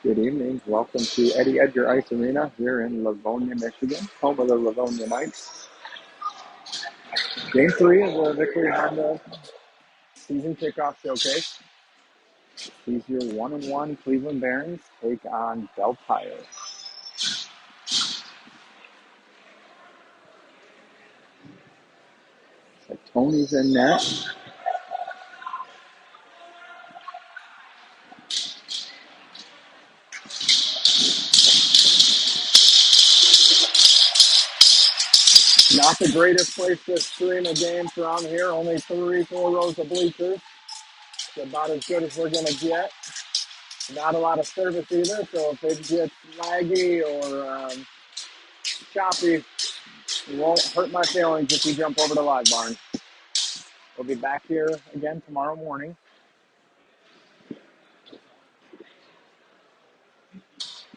Good evening. Welcome to Eddie Edgar Ice Arena here in Livonia, Michigan, home of the Livonia Knights. Game 3 of the Victory Honda season kickoff showcase. These your 1-1 Cleveland Barons take on Belle Tire. So Tony's in net. Not the greatest place to stream a game around here. Only 3-4 rows of bleachers. It's about as good as we're going to get. Not a lot of service either, so if it gets laggy or choppy, it won't hurt my feelings if you jump over to Live Barn. We'll be back here again tomorrow morning.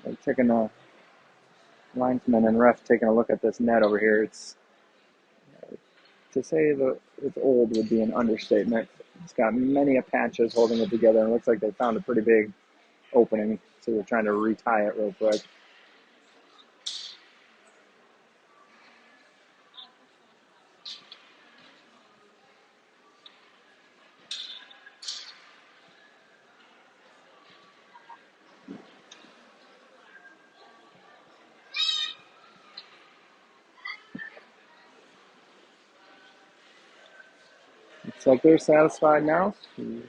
I'm taking a linesman and ref taking a look at this net over here. It's to say that it's old would be an understatement. It's got many patches holding it together, and it looks like they found a pretty big opening, so they're trying to retie it real quick. Looks like they're satisfied now. They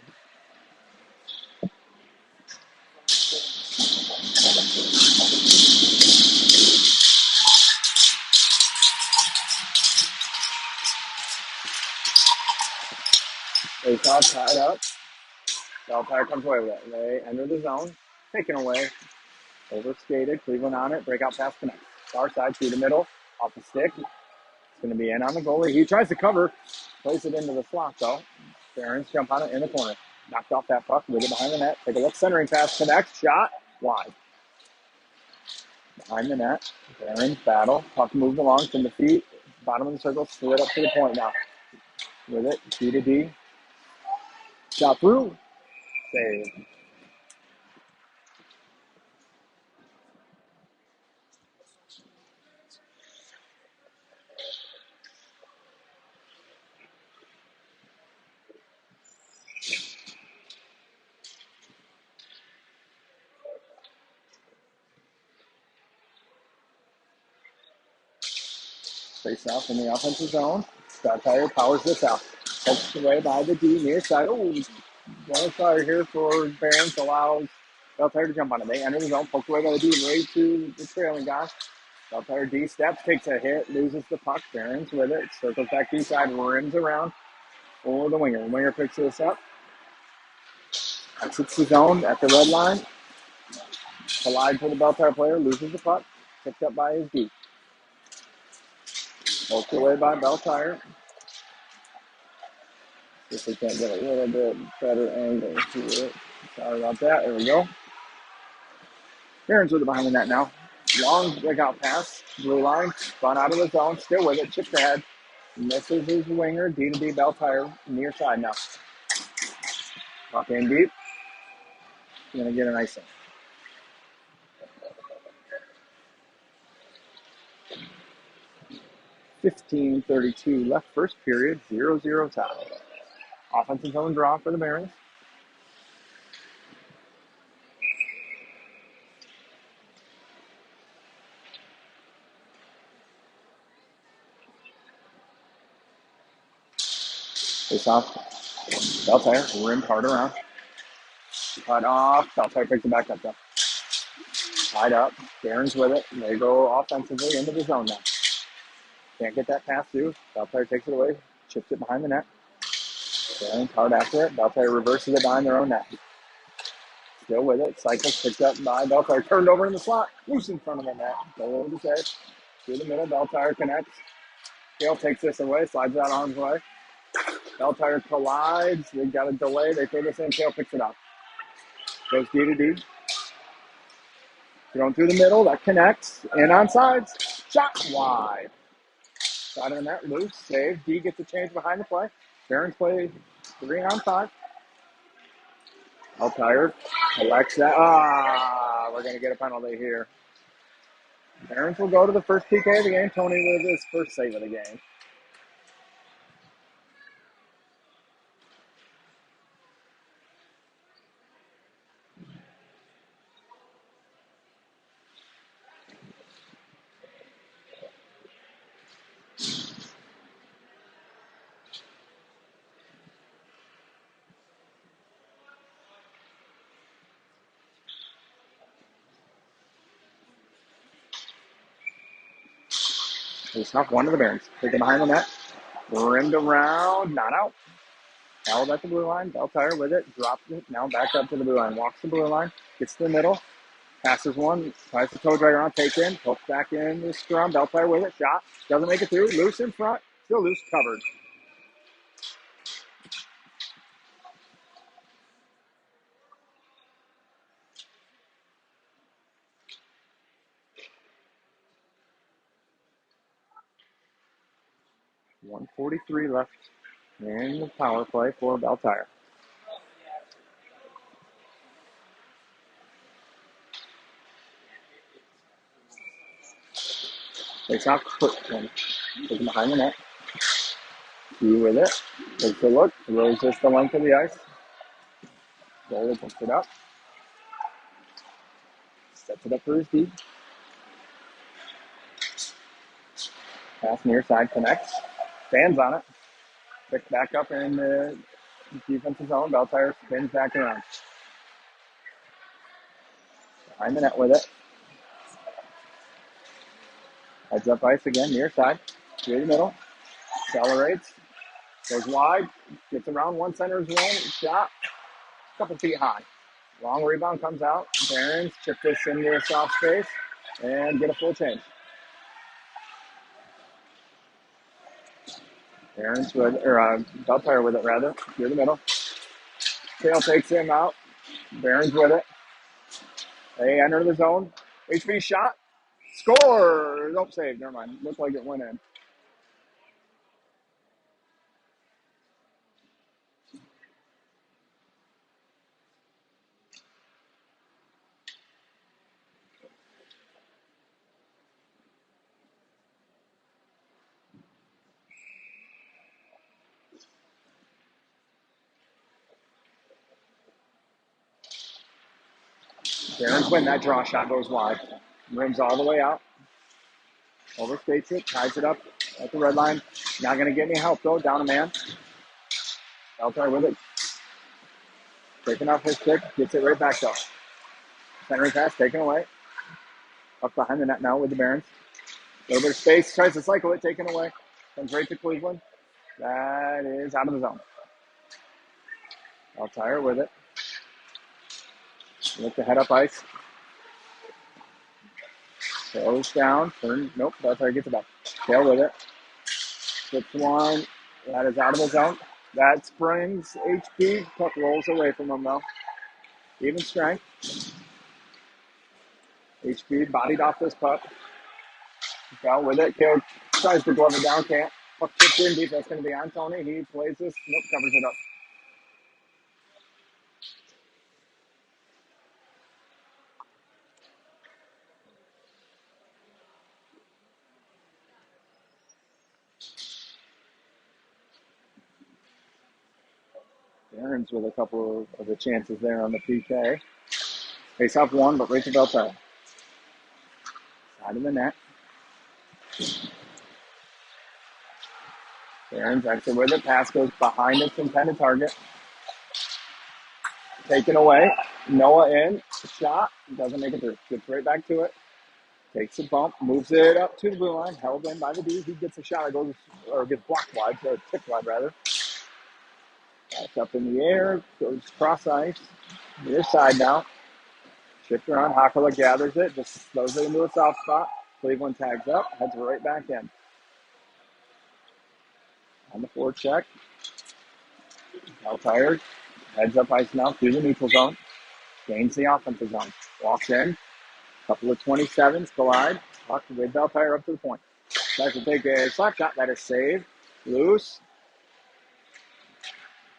all tied up. Belle Tire comes away with it. They enter the zone, taken away, overskated. Cleveland on it. Breakout pass connect. Far side through the middle, off the stick. It's going to be in on the goalie. He tries to cover, plays it into the slot though. Barons jump on it in the corner. Knocked off that puck, move it behind the net. Take a look, centering pass connects, shot, wide. Behind the net, Barons battle. Puck moved along from the feet, bottom of the circle, slid up to the point now. With it, D to D. Shot through, save. Face off in the offensive zone. Belle Tire powers this out. Poked away by the D near side. Oh, Belle Tire here for Barons allows Belle Tire to jump on it. They enter the zone, poked away by the D, right to the trailing guy. Belle Tire D steps, takes a hit, loses the puck. Barons with it, circles back D side, rims around for the winger. The winger picks this up, exits the zone at the red line. Collides with the Belle Tire player, loses the puck, picked up by his D. Poked away by Belle Tire. If we can't get a little bit better angle to it. Sorry about that. There we go. Barons with it behind the net now. Long breakout pass. Blue line. Spun out of the zone. Still with it. Chips ahead. Misses his winger. D to D. Belle Tire near side now. Puck in deep. Going to get an icing. 15:32 left first period. 0-0 tie. Offensive zone draw for the Barons. Face off. Belle Tire rimmed hard around. Cut off. Belle Tire picks it back up though. Tied up. Barons with it. They go offensively into the zone now. Can't get that pass through. Belle Tire takes it away. Chips it behind the net. Barons hard after it. Belle Tire reverses it behind their own net. Still with it. Cycles picked up by Belle Tire. Turned over in the slot. Loose in front of the net. Go over the save. Through the middle. Belle Tire connects. Gale takes this away. Slides out arm's way. Belle Tire collides. They got a delay. They throw this in. Gale picks it up. Goes D to D. Thrown through the middle. That connects. In on sides. Shot wide. Side of the net. Loose. Save. D gets a change behind the play. Barons play 3-on-5. Belle Tire collects that. we're going to get a penalty here. Barons will go to the first PK of the game. Tony with his first save of the game. He snuck one to the Barons. Take it behind the net. Rimmed around. Not out. Held at the blue line. Belle Tire with it. Dropped it. Now back up to the blue line. Walks the blue line. Gets to the middle. Passes one. Tries to toe drag around. Take in. Hooks back in the scrum. Belle Tire with it. Shot. Doesn't make it through. Loose in front. Still loose. Covered. .143 left in the power play for Belle Tire. Takes out Kirkland. Taking behind the net. Key with it. Takes a look. Throws this the length of the ice. Goalie picks it up. Sets it up for his D. Pass near side connects. Stands on it. Picked back up in the defensive zone. Belle Tire spins back around. Behind the net with it. Heads up ice again, near side. Through the middle. Accelerates. Goes wide. Gets around one center's zone. Shot. A couple feet high. Long rebound comes out. Barons chip this into a soft space and get a full change. Barons with, or Belle Tire with it rather. Through the middle. Tail takes him out. Barons with it. They enter the zone. HB shot. Score! Nope, save. Never mind. Looks like it went in. Barons win. That draw shot goes wide. Rims all the way out. Overstates it. Ties it up at the red line. Not going to get any help, though. Down a man. Belle Tire with it. Taking off his stick. Gets it right back, though. Centering pass taken away. Up behind the net now with the Barons. A little bit of space. Tries to cycle it. Taken away. Comes right to Cleveland. That is out of the zone. Belle Tire with it. Look to head up ice. Goes down. Turn. Nope. Belle Tire gets it back. Tail with it. Slips one. That is out of the zone. That springs HP. Puck rolls away from him, though. Even strength. HP bodied off this puck. Fell with it. Kale tries to glove it down. Can't. Puck chipped in deep. That's going to be on Tony. He plays this. Nope. Covers it up. Barons with a couple of the chances there on the PK. Face off one, but right to Belle Tire. Side of the net. Barons actually with it. Pass goes behind its intended target. Taken away. Noah in. Shot. Doesn't make it through. Gets right back to it. Takes a bump. Moves it up to the blue line. Held in by the D. He gets a shot. It goes, or gets blocked wide. Or tipped wide, rather. That's up in the air. Goes cross ice. Near side now. Shift around. Hakala gathers it. Just throws it into a soft spot. Cleveland tags up. Heads right back in. On the forecheck. Belle Tire. Heads up ice now through the neutral zone. Gains the offensive zone. Walks in. Couple of 27s collide. Puck with Belle Tire up to the point. Tries to take a slap shot. That is saved. Loose.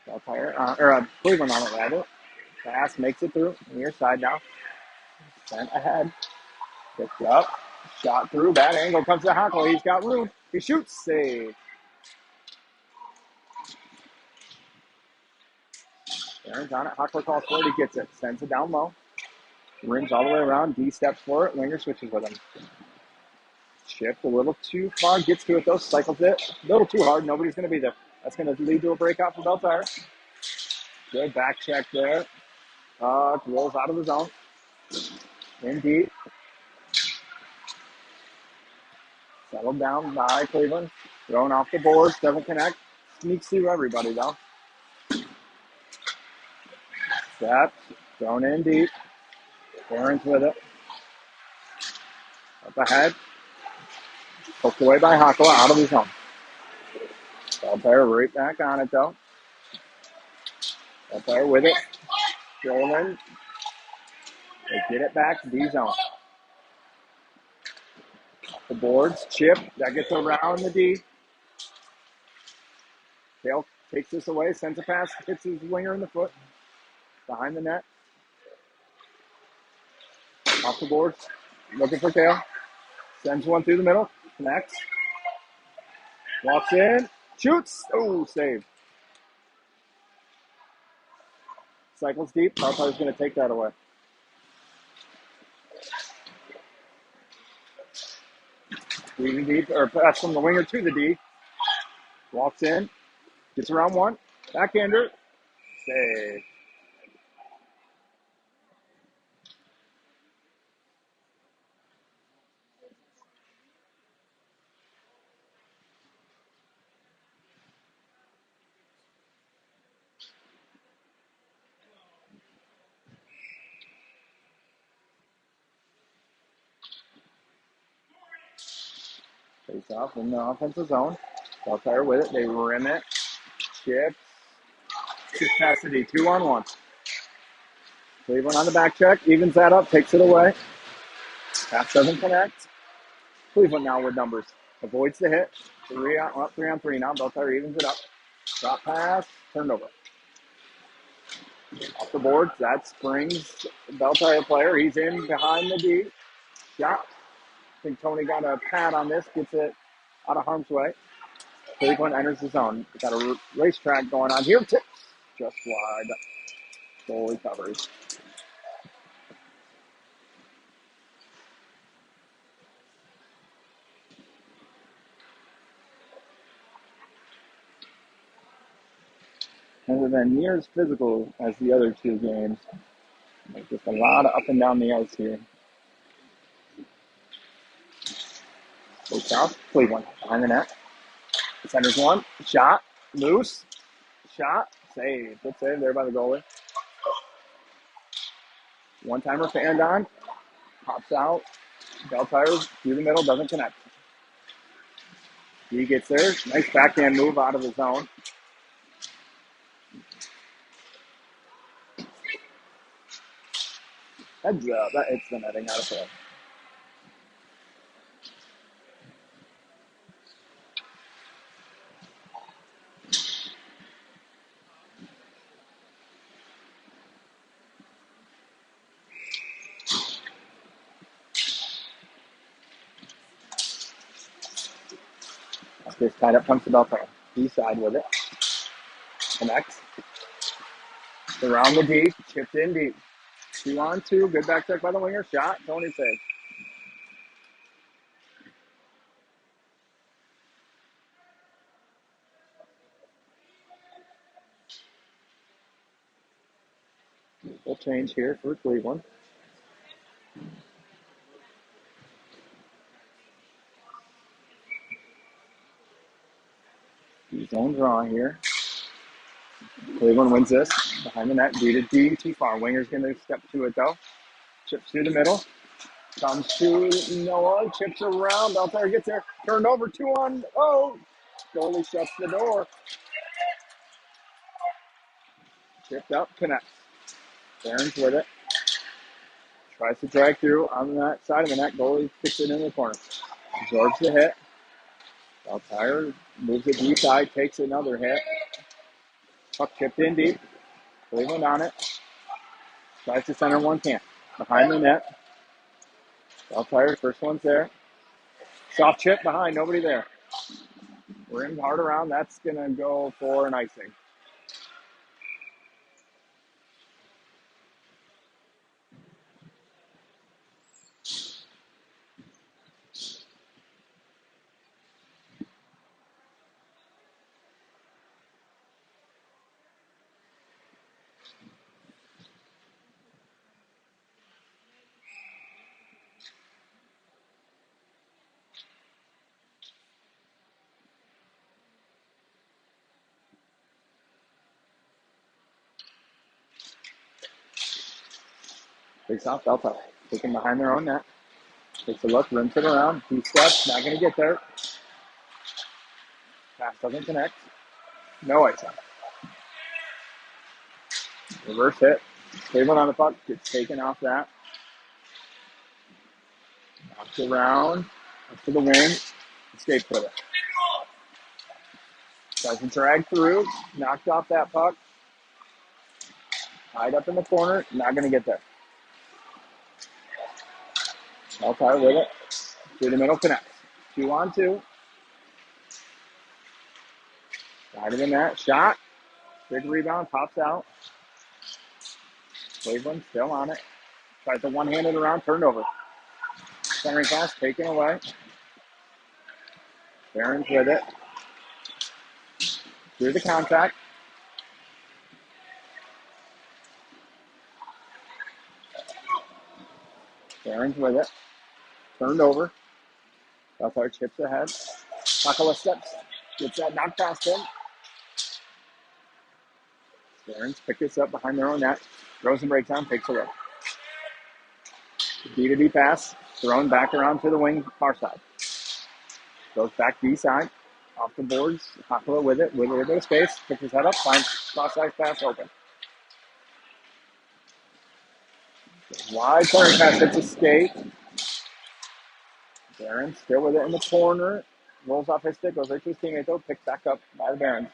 Belle Tire, Cleveland on it rather. Pass makes it through. Near side now. Sent ahead. Picked up. Shot through. Bad angle. Comes to Hackle. He's got room. He shoots. Save. Aaron's on it. Hackler calls for it. He gets it. Sends it down low. Rims all the way around. D steps for it. Winger switches with him. Shift a little too far. Gets to it though. Cycles it. A little too hard. Nobody's going to be there. That's going to lead to a breakout for Belle Tire. Good back check there. Rolls out of the zone. In deep. Settled down by Cleveland. Thrown off the boards. Doesn't connect. Sneaks through everybody though. Step. Thrown in deep. Aaron's with it. Up ahead. Poked away by Hakala. Out of the zone. Belle Tire right back on it though. Belle Tire with it. Rolling. They get it back to D zone. The boards, chip, that gets around the D. Tail takes this away, sends a pass, hits his winger in the foot. Behind the net. Off the boards, looking for Tail. Sends one through the middle, connects. Walks in, shoots. Oh, save. Cycles deep. Belle going to take that away. Leaving deep, or pass from the winger to the D. Walks in, gets around one, backhander, save. Face off in the offensive zone. Belle Tire with it. They rim it. Chips. Capacity 2-on-1. Cleveland on the back check. Evens that up. Takes it away. Pass doesn't connect. Cleveland now with numbers. Avoids the hit. 3-on-3 now. Belle Tire evens it up. Drop pass. Turned over. Off the boards. That springs Belle Tire player. He's in behind the D. Shot. I think Tony got a pad on this. Gets it out of harm's way. Cleveland enters the zone. We've got a racetrack going on here. Tips just wide. Goalie covers. Hasn't been near as physical as the other two games. There's just a lot of up and down the ice here. Go south. Cleveland behind the net. Centers one. Shot. Loose. Shot. Save. Good save there by the goalie. One-timer for Andon. Pops out. Belle Tire through the middle. Doesn't connect. He gets there. Nice backhand move out of the zone. Heads up. That hits the netting out of play. This tied up comes to Belle Tire. D-side with it. Connects. Around the D. Chipped in deep. 2-on-2. Good back check by the winger. Shot. Tony saves. We'll change here for Cleveland. Zone draw here. Cleveland wins this. Behind the net. D to D. Too far. Winger's going to step to it though. Chips through the middle. Comes to Noah. Chips around. Belle Tire gets there. Turned over. 2-on. Oh! Goalie shuts the door. Chipped up. Connects. Barron's with it. Tries to drag through on that side of the net. Goalie kicks it in the corner. Absorbs the hit. Belle Tire moves it deep side. Takes another hit. Puck chipped in deep. Cleveland on it. Tries to center one. Can't. Behind the net. Belle Tire, first one's there. Soft chip behind, nobody there. Rimmed hard around, that's going to go for an icing. Face off, Belle Tire. Taking behind their own net. Takes a look, rims it around. 2 steps, not going to get there. Pass doesn't connect. No icing. Reverse hit. Cleveland on the puck. Gets taken off that. Knocks it around. Up to the wing. Escapes with it. Doesn't drag through. Knocked off that puck. Tied up in the corner. Not going to get there. Belle Tire with it. Through the middle, connects. 2-on-2. Side of the net. Shot. Big rebound. Pops out. Cleveland still on it. Tries to one-handed around. Turned over. Centering pass. Taken away. Barron's with it. Through the contact. Barron's with it. Turned over. Belle Tire chips ahead. Couple of steps. Gets that knocked past him. Barron's pick this up behind their own net. Throws and breaks down. Takes a look. B2B pass. Thrown back around to the wing. Far side. Goes back B side. Off the boards. Hakala with it. With a little bit of space. Picks his head up. Finds cross-side pass open. Wide corner pass. Hits a skate. Barron still with it in the corner. Rolls off his stick. Goes right to his teammate though. Picked back up by the Barons.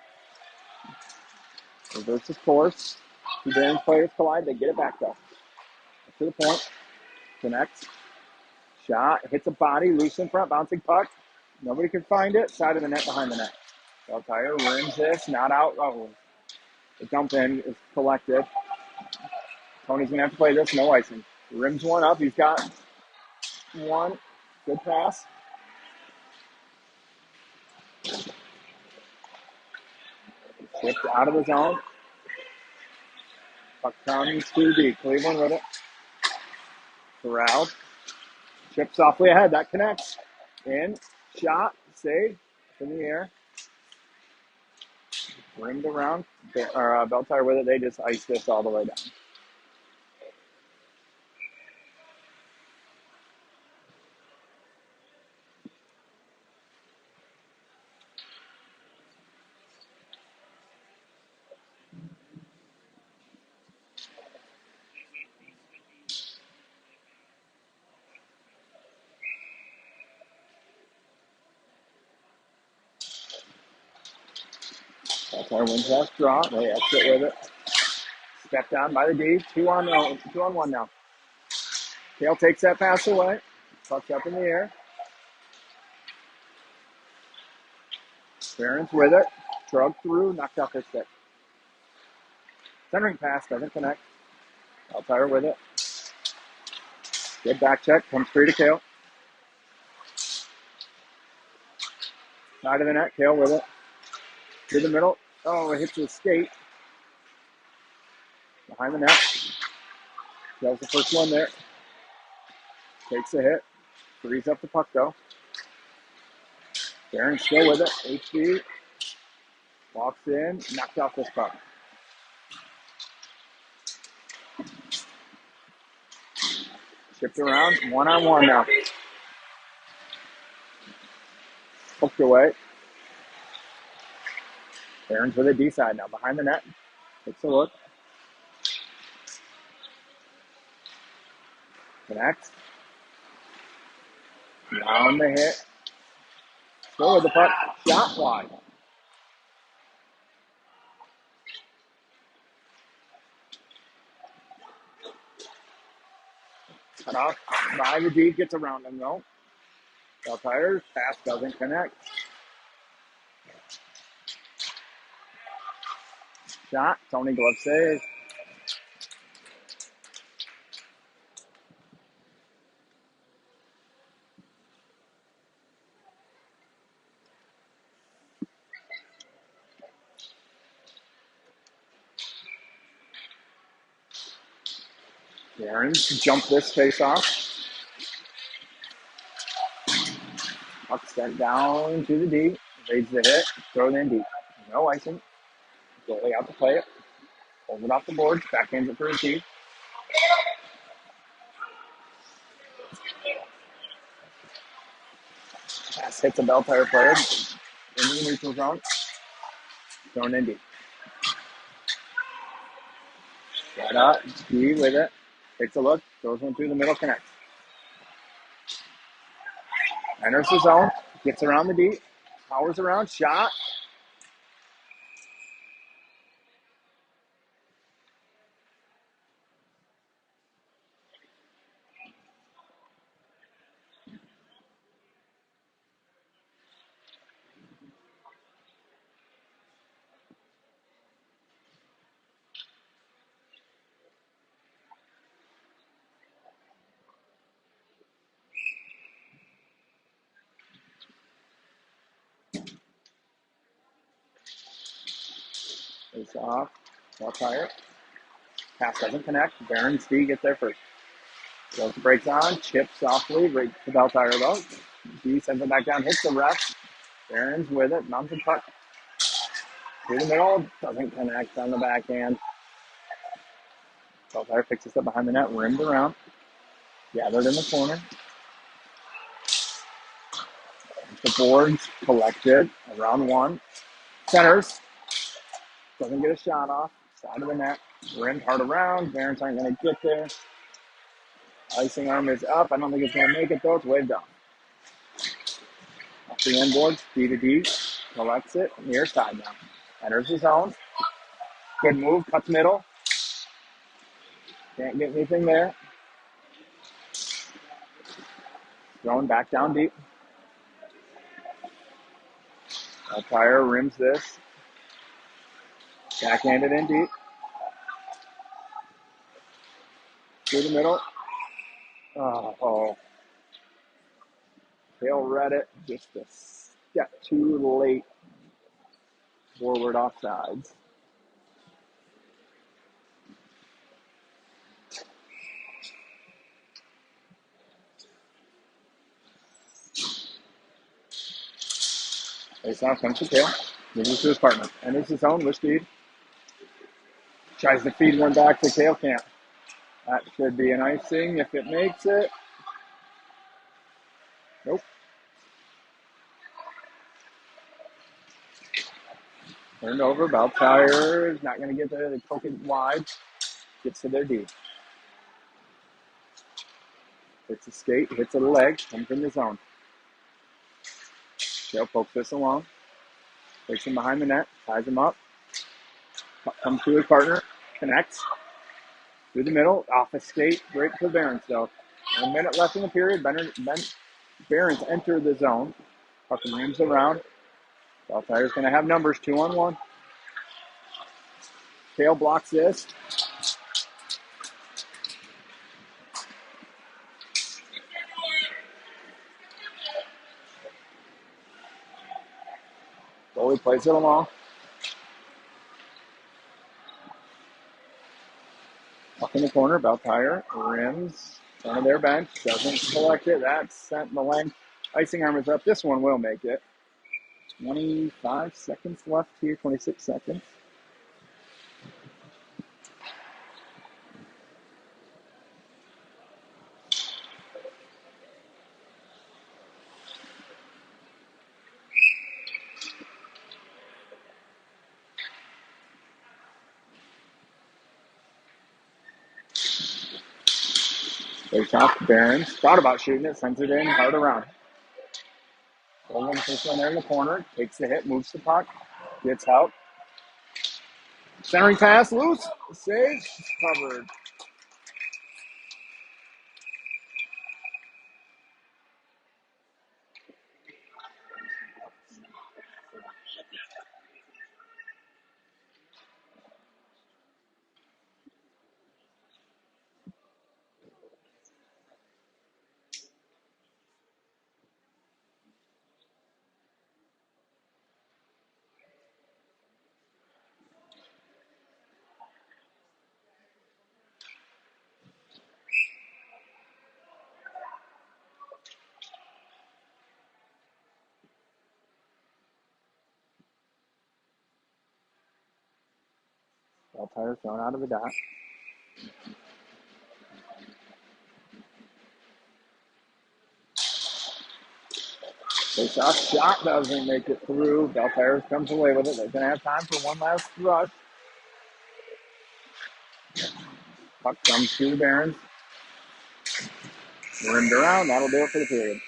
Reverses course. Two Barons players collide. They get it back though. Up to the point. Connects. Shot. Hits a body. Loose in front. Bouncing puck. Nobody can find it. Side of the net. Behind the net. Belle Tire rims this. Not out. Oh. The dump in is collected. Tony's going to have to play this. No icing. Rims one up. He's got one. Good pass. Shipped out of the zone. Puck counting 2D. Cleveland with it. Corral. Chip softly ahead. That connects. In. Shot. Save. In the air. Rimmed around. Belle Tire with it. They just ice this all the way down. Belle Tire wins that draw. They exit with it. Step down by the D. 2-on-1 now. Kale takes that pass away. Puck's up in the air. Barron's with it. Drug through. Knocked off his stick. Centering pass. Doesn't connect. Belle Tire with it. Good back check. Comes free to Kale. Side of the net. Kale with it. To the middle. Oh, it hits the skate. Behind the net. That was the first one there. Takes a hit. Frees up the puck though. Barron still with it. HB. Walks in. Knocked off this puck. Shipped around. 1-on-1 now. Hooked away. Barron's with it D side now. Behind the net. Takes a look. Connects. Down the hit. Still with the puck. Shot wide. Cut off by the D, gets around him though. Belle Tire, pass doesn't connect. Shot, Tony glove save. Aaron's jump this face off. Puck sent down to the D. Evades the hit. Throw it in deep. No icing. Goalie out to play it. Pulls it off the boards. Backhands it for a D. Pass hits a Belle Tire player into the neutral zone. Thrown in deep. Right up. D with it. Takes a look. Throws one through the middle. Connects. Enters the zone. Gets around the D. Powers around. Shot. Face off. Belle Tire. Pass doesn't connect. Barron's D gets there first. Goes breaks on. Chips softly. Right to Belle Tire though. D sends it back down. Hits the ref. Barron's with it. Mounts the puck. Through the middle. Doesn't connect on the backhand. Belle Tire fixes it behind the net. Rimmed around. Gathered in the corner. The boards collected. Around one. Centers. Doesn't get a shot off. Side of the net. Rimmed hard around. Barons aren't going to get there. Icing arm is up. I don't think it's going to make it though. It's waved off. Off the end boards. D to D. Collects it. Near side now. Enters the zone. Good move. Cuts middle. Can't get anything there. Thrown back down deep. Belle Tire rims this. Backhanded in deep. Through the middle. Oh. Hale read it. Just a step too late. Forward offsides. Face off comes to Hale. Moves it to his partner. Enters his own with speed. Tries to feed one back to Hale. Can't. That should be an icing if it makes it. Nope. Turned over. Belle Tire is not going to get there. They poke it wide. Gets to their D. Hits a skate. Hits a leg. Comes in the zone. Hale pokes this along. Takes him behind the net. Ties him up. Comes to his partner. Connects. Through the middle. Off a skate. Right to Barons though. 1 minute left in the period. Barons enter the zone. Fucking rims around. Belle Tire's going to have numbers 2-on-1. Hale blocks this. Goalie plays it along. Up in the corner, Belle Tire rims. Front of their bench. Doesn't collect it. That's sent in the length. Icing arm is up. This one will make it. 25 seconds left here. 26 seconds. Face off Barons. Thought about shooting it. Sends it in. Hard around. Golden puts one there in the corner. Takes the hit. Moves the puck. Gets help. Centering pass. Loose. Save. Covered. Belle Tire thrown out of the dot. Face off shot doesn't make it through. Belle Tire comes away with it. They're going to have time for one last rush. Puck comes to the Barons. Rimmed around. That'll do it for the period.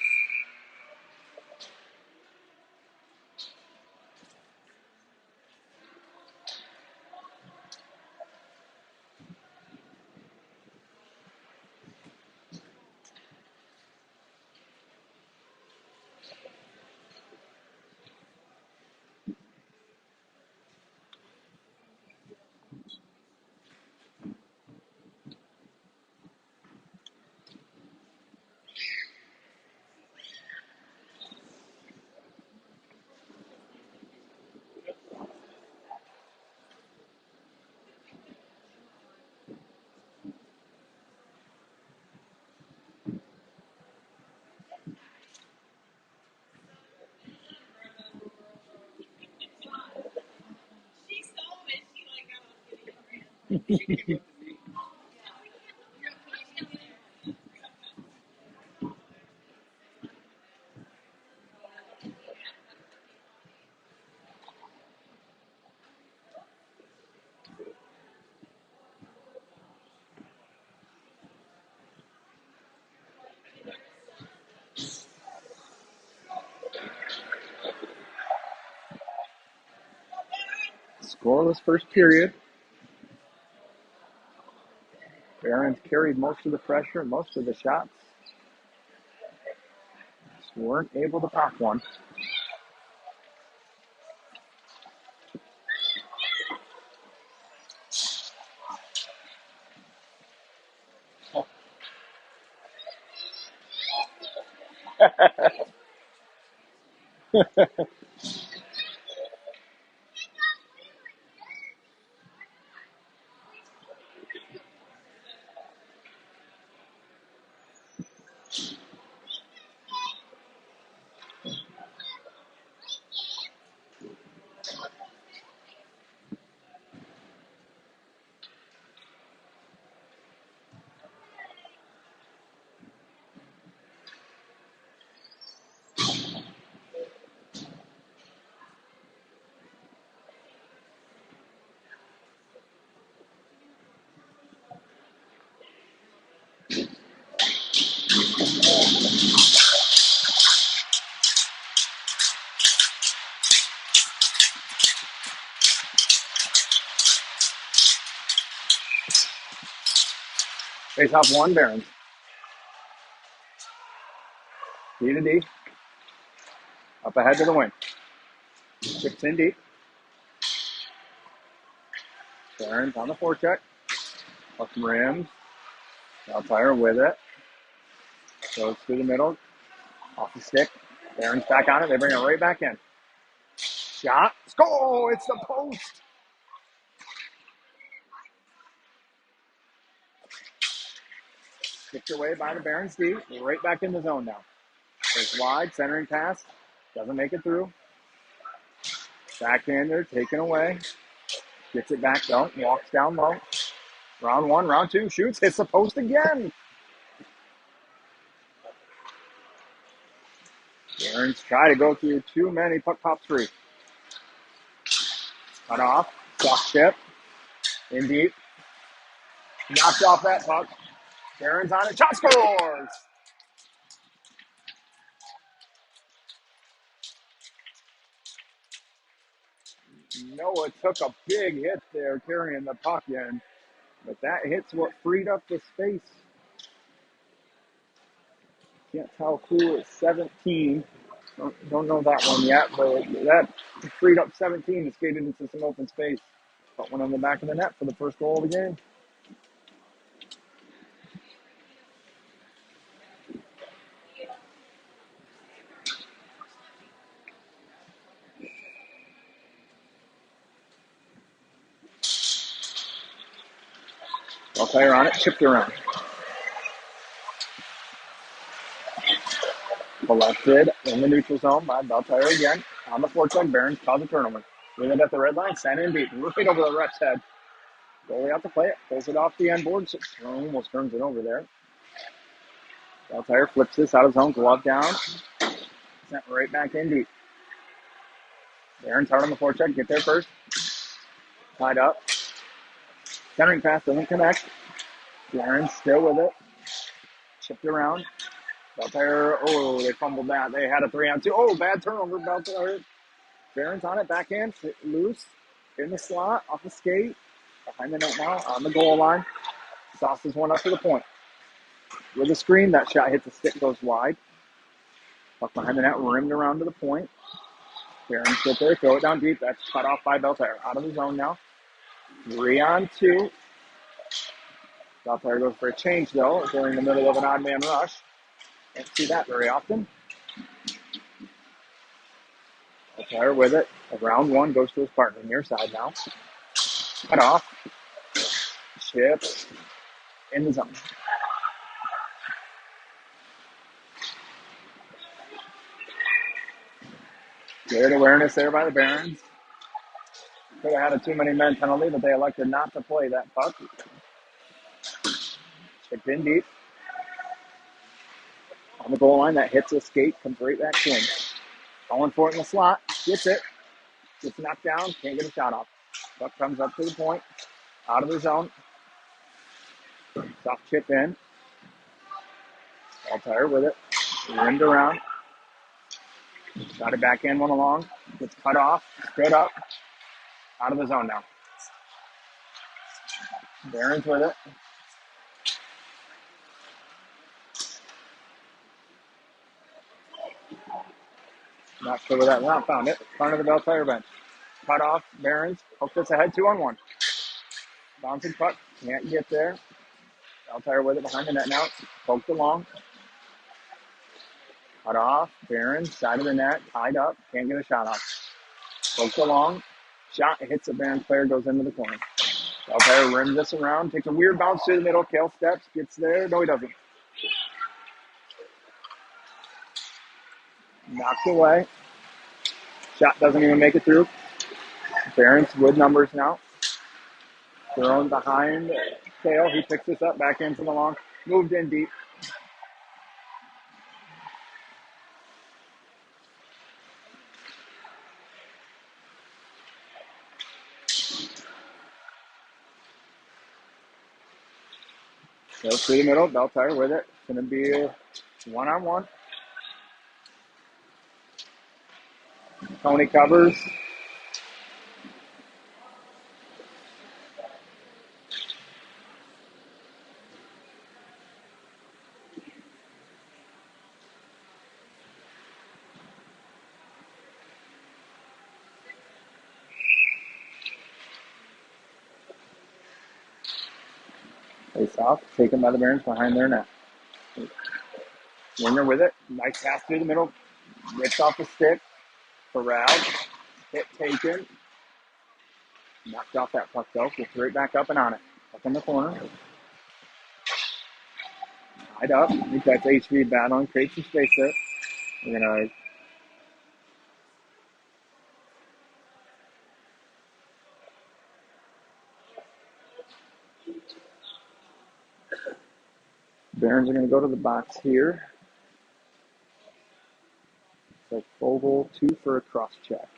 Scoreless first period. Barons carried most of the pressure, most of the shots. Just weren't able to pop one. Face off one, Barons. D to D. Up ahead to the wing. Chips in deep. Barons on the forecheck. Up rims. Belle Tire with it. Goes through the middle. Off the stick. Barons back on it. They bring it right back in. Shot. Score! It's the post. Kicked away by the Barons D. Right back in the zone now. Goes wide. Centering pass. Doesn't make it through. Backhander. Taken away. Gets it back though. Walks down low. Round one. Round two. Shoots. Hits the post again. Barons try to go through too many. Puck pops free. Cut off. Soft chip. In deep. Knocks off that puck. Barons on it. Shot scores! Noah took a big hit there carrying the puck in. But that hit's what freed up the space. Can't tell who is 17. Don't know that one yet, but that freed up 17 to skate into some open space. Put one on the back of the net for the first goal of the game. Belle Tire on it, chipped around. Collected in the neutral zone by Belle Tire again. On the forecheck, Barons cause a turnover. With it at the red line, sent in deep, right over the ref's head. Goalie out to play it. Pulls it off the end board. Almost turns it over there. Belle Tire flips this out of zone. Glove down. Sent right back in deep. Aaron's hard on the forecheck. Get there first. Tied up. Centering pass doesn't connect. Aaron's still with it. Chipped around. Belle Tire, they fumbled that. They had a 3-on-2. Oh, bad turnover. Belle Tire. Barron's on it. Backhand. Loose. In the slot. Off the skate. Behind the net now. On the goal line. Sauces one up to the point. With a screen, that shot hits the stick, goes wide. Puck behind the net, rimmed around to the point. Barron's get there, throw it down deep. That's cut off by Belle Tire. Out of the zone now. 3-on-2. Belle Tire goes for a change, though, during the middle of an odd man rush. Don't see that very often. Belle Tire with it. Round one goes to his partner near side now. Cut off. Chip. In the zone. Good awareness there by the Barons. Could have had a too many men penalty, but they elected not to play that puck. Chipped in deep. On the goal line, that hits the skate, comes right back in. Going for it in the slot. Gets it. Gets knocked down. Can't get a shot off. Puck comes up to the point. Out of the zone. Soft chip in. Belle Tire with it. Rimmed around. Got it back in, one along. Gets cut off. Stood up. Out of the zone now. Barron's with it. Not sure where that went. Found it. Front of the Belle Tire bench. Cut off. Barron's. Hook this ahead. 2-on-1. Bouncing puck. Can't get there. Belle Tire with it behind the net now. Poked along. Cut off. Barron's. Side of the net. Tied up. Can't get a shot off. Poked along. Shot. It hits the Barron's player. Goes into the corner. Belle Tire rims this around. Takes a weird bounce to the middle. Kale steps. Gets there. No, he doesn't. Knocked away. Shot doesn't even make it through. Barron's with numbers now. Thrown behind Kale. He picks this up. Back into the long. Moved in deep. Goes through the middle. Belle Tire with it. It's going to be a 1-on-1. Tony covers. Face off. Taken by the Barons behind their net. Winger with it. Nice pass through the middle. Rips off the stick. Corralled. Hit taken. Knocked off that puck though. Gets right back up and on it. Up in the corner. Tied up. I think that's HV battling. Creates some space there. We're going to Barons are going to go to the box here. So Fogel 2 for a cross check.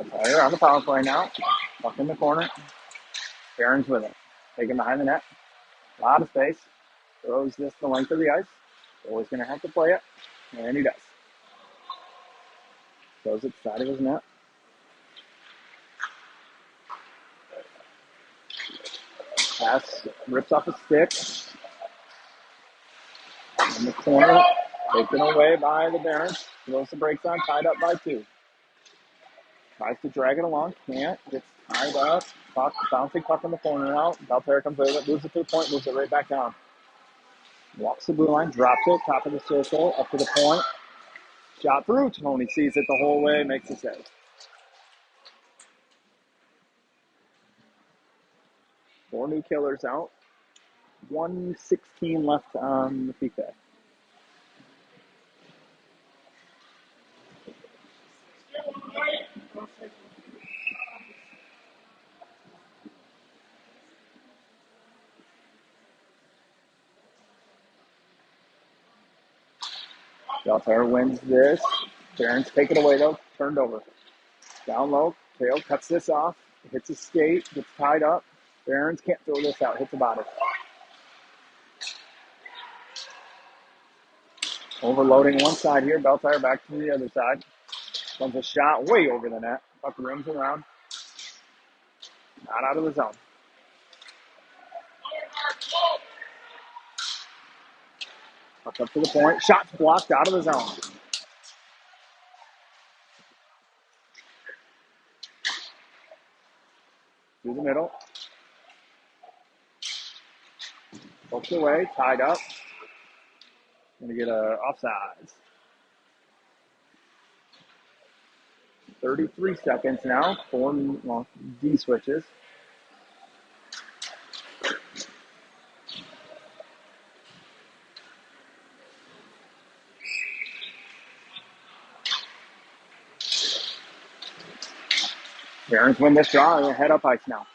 Tire on the power play now. Puck in the corner. Barron's with it. Taken behind the net. A lot of space. Throws this the length of the ice. Always going to have to play it. And he does. Throws it side of his net. Pass rips off a stick. In the corner. Taken away by the Barons. Throws the brakes on. Tied up by 2. Tries to drag it along, can't. Gets tied up. Puck, bouncing puck in the corner now. Belle Tire comes over, moves it to the point, moves it right back down. Walks the blue line, drops it, top of the circle, up to the point. Shot through. Tony sees it the whole way, makes a save. 4 new killers out. 1:16 left on the PK. Belle Tire wins this. Barons take it away though. Turned over. Down low. Tail cuts this off. Hits a skate. Gets tied up. Barons can't throw this out. Hits the body. Overloading one side here. Belle Tire back to the other side. Comes a shot way over the net. Puck rims around. Not out of the zone. Puck up to the point. Shot's blocked out of the zone. Through the middle. Poked away. Tied up. Gonna get a offsides. 33 seconds now. 4 D switches. Barons win this draw. Head up ice now.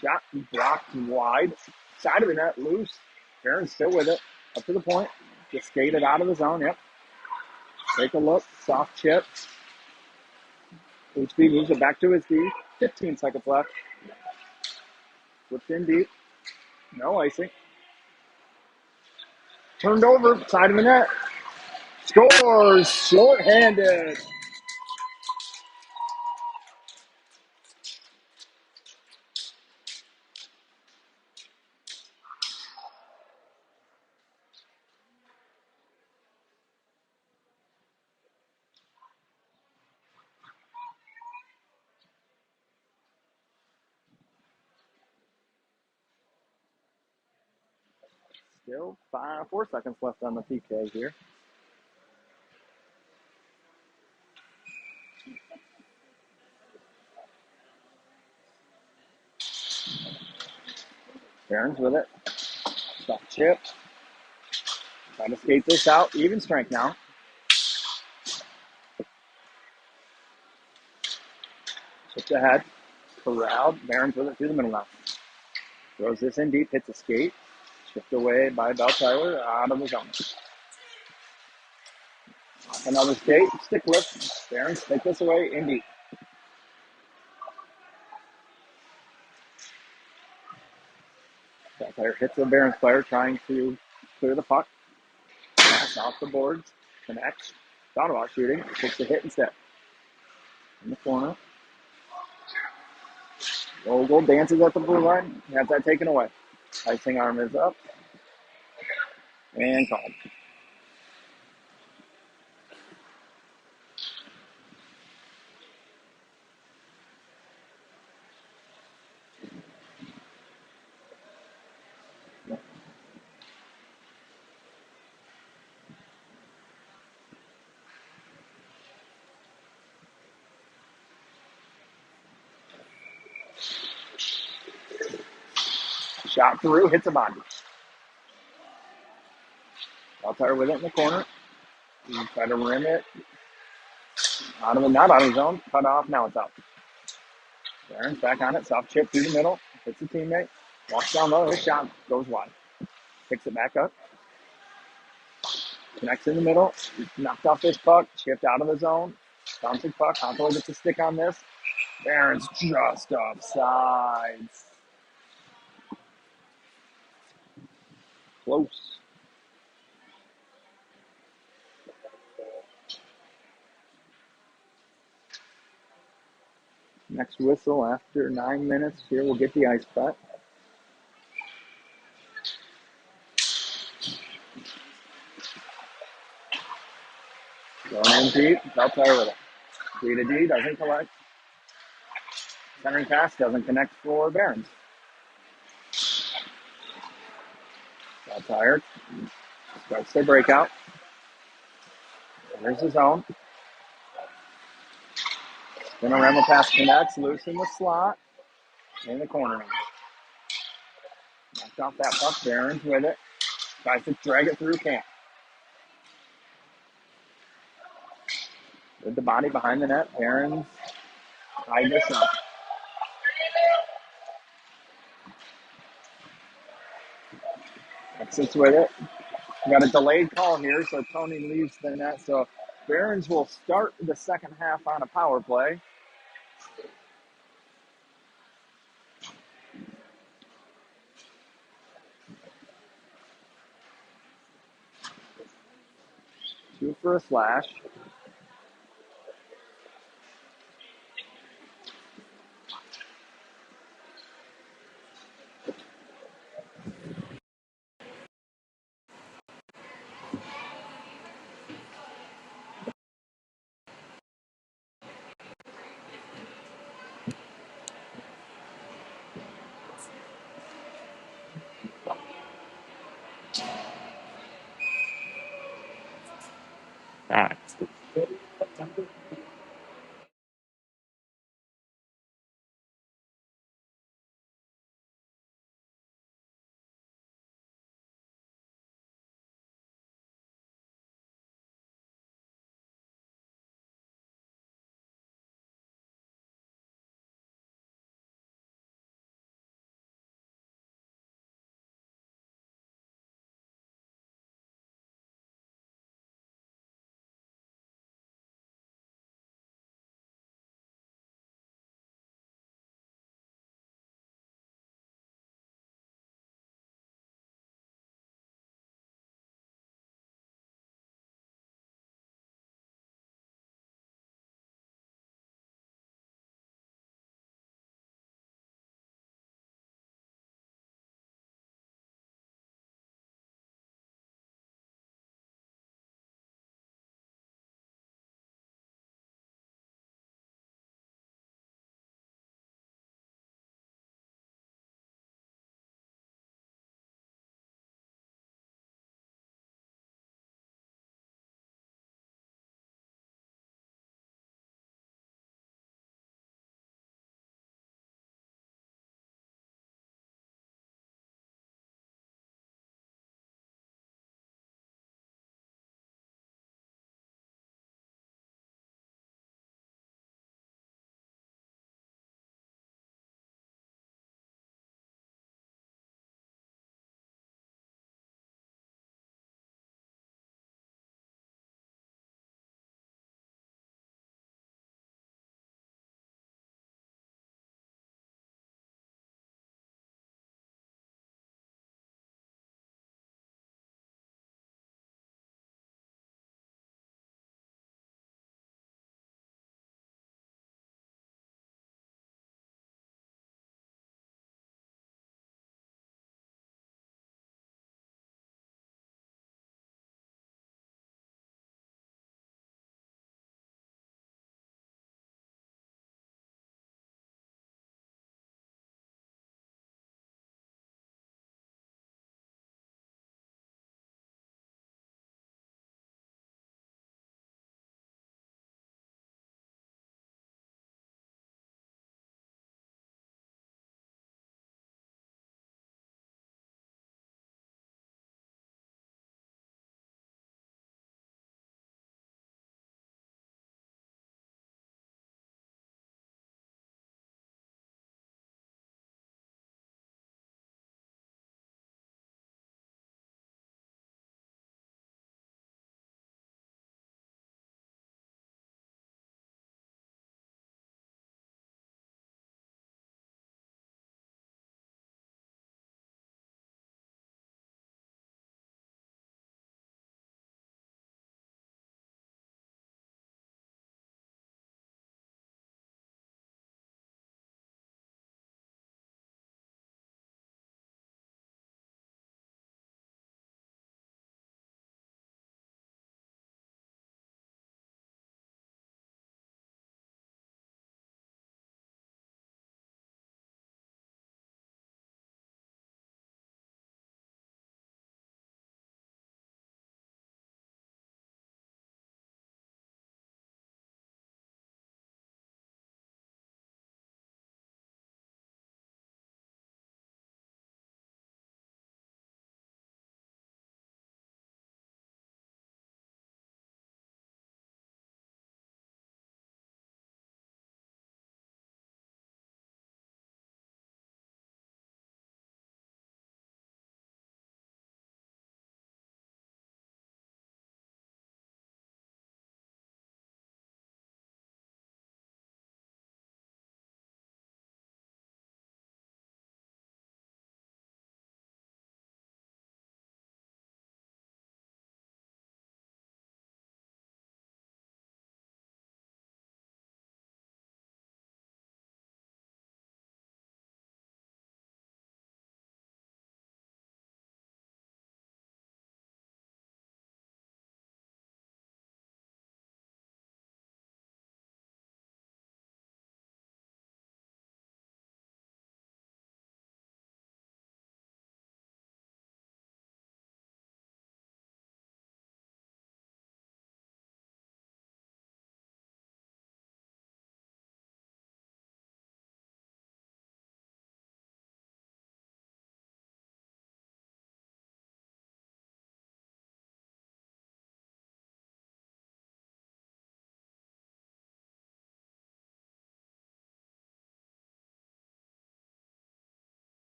Shot blocked wide. Side of the net loose. Barons still with it. Up to the point. Just skated out of the zone. Yep. Take a look. Soft chip. HB moves it back to his D. 15 seconds left. Flipped in deep. No icing. Turned over. Side of the net. Scores. Short-handed. Still 4 seconds left on the PK here. Barons with it. Soft chip. Trying to skate this out. Even strength now. Chipped ahead. Corralled. Barons with it through the middle now. Throws this in deep. Hits a skate. Chipped away by Belle Tire out of the zone. Another skate. Stick lift. Barons take this away in deep. Belle Tire hits the Barons player trying to clear the puck. Pass off the boards. Connects. Thought about shooting. Takes a hit instead. In the corner. Vogel dances at the blue line. Has that taken away. Icing arm is up. And called. Shot through. Hits a body. Belle Tire with it in the corner. You try to rim it. Not out of the zone. Cut off. Now it's out. Barons back on it. Soft chip through the middle. Hits the teammate. Walks down low. His shot goes wide. Picks it back up. Connects in the middle. Knocked off this puck. Chipped out of the zone. Bouncing puck. Contour gets a stick on this. Barons just offsides. Close. Next whistle after 9 minutes. Here we'll get the ice cut. Going in deep. Belle Tire with it. D to D. Doesn't collect. Centering pass doesn't connect for Barons. Belle Tire starts their breakout. Here's his own. Spinorama pass connects, loose in the slot, in the corner. Knocked off that puck. Barons with it. Tries to drag it through camp. With the body behind the net. Barons tied this up. Sits with it. We got a delayed call here, so Tony leaves the net. So Barons will start the second half on a power play. Two for a slash. All right.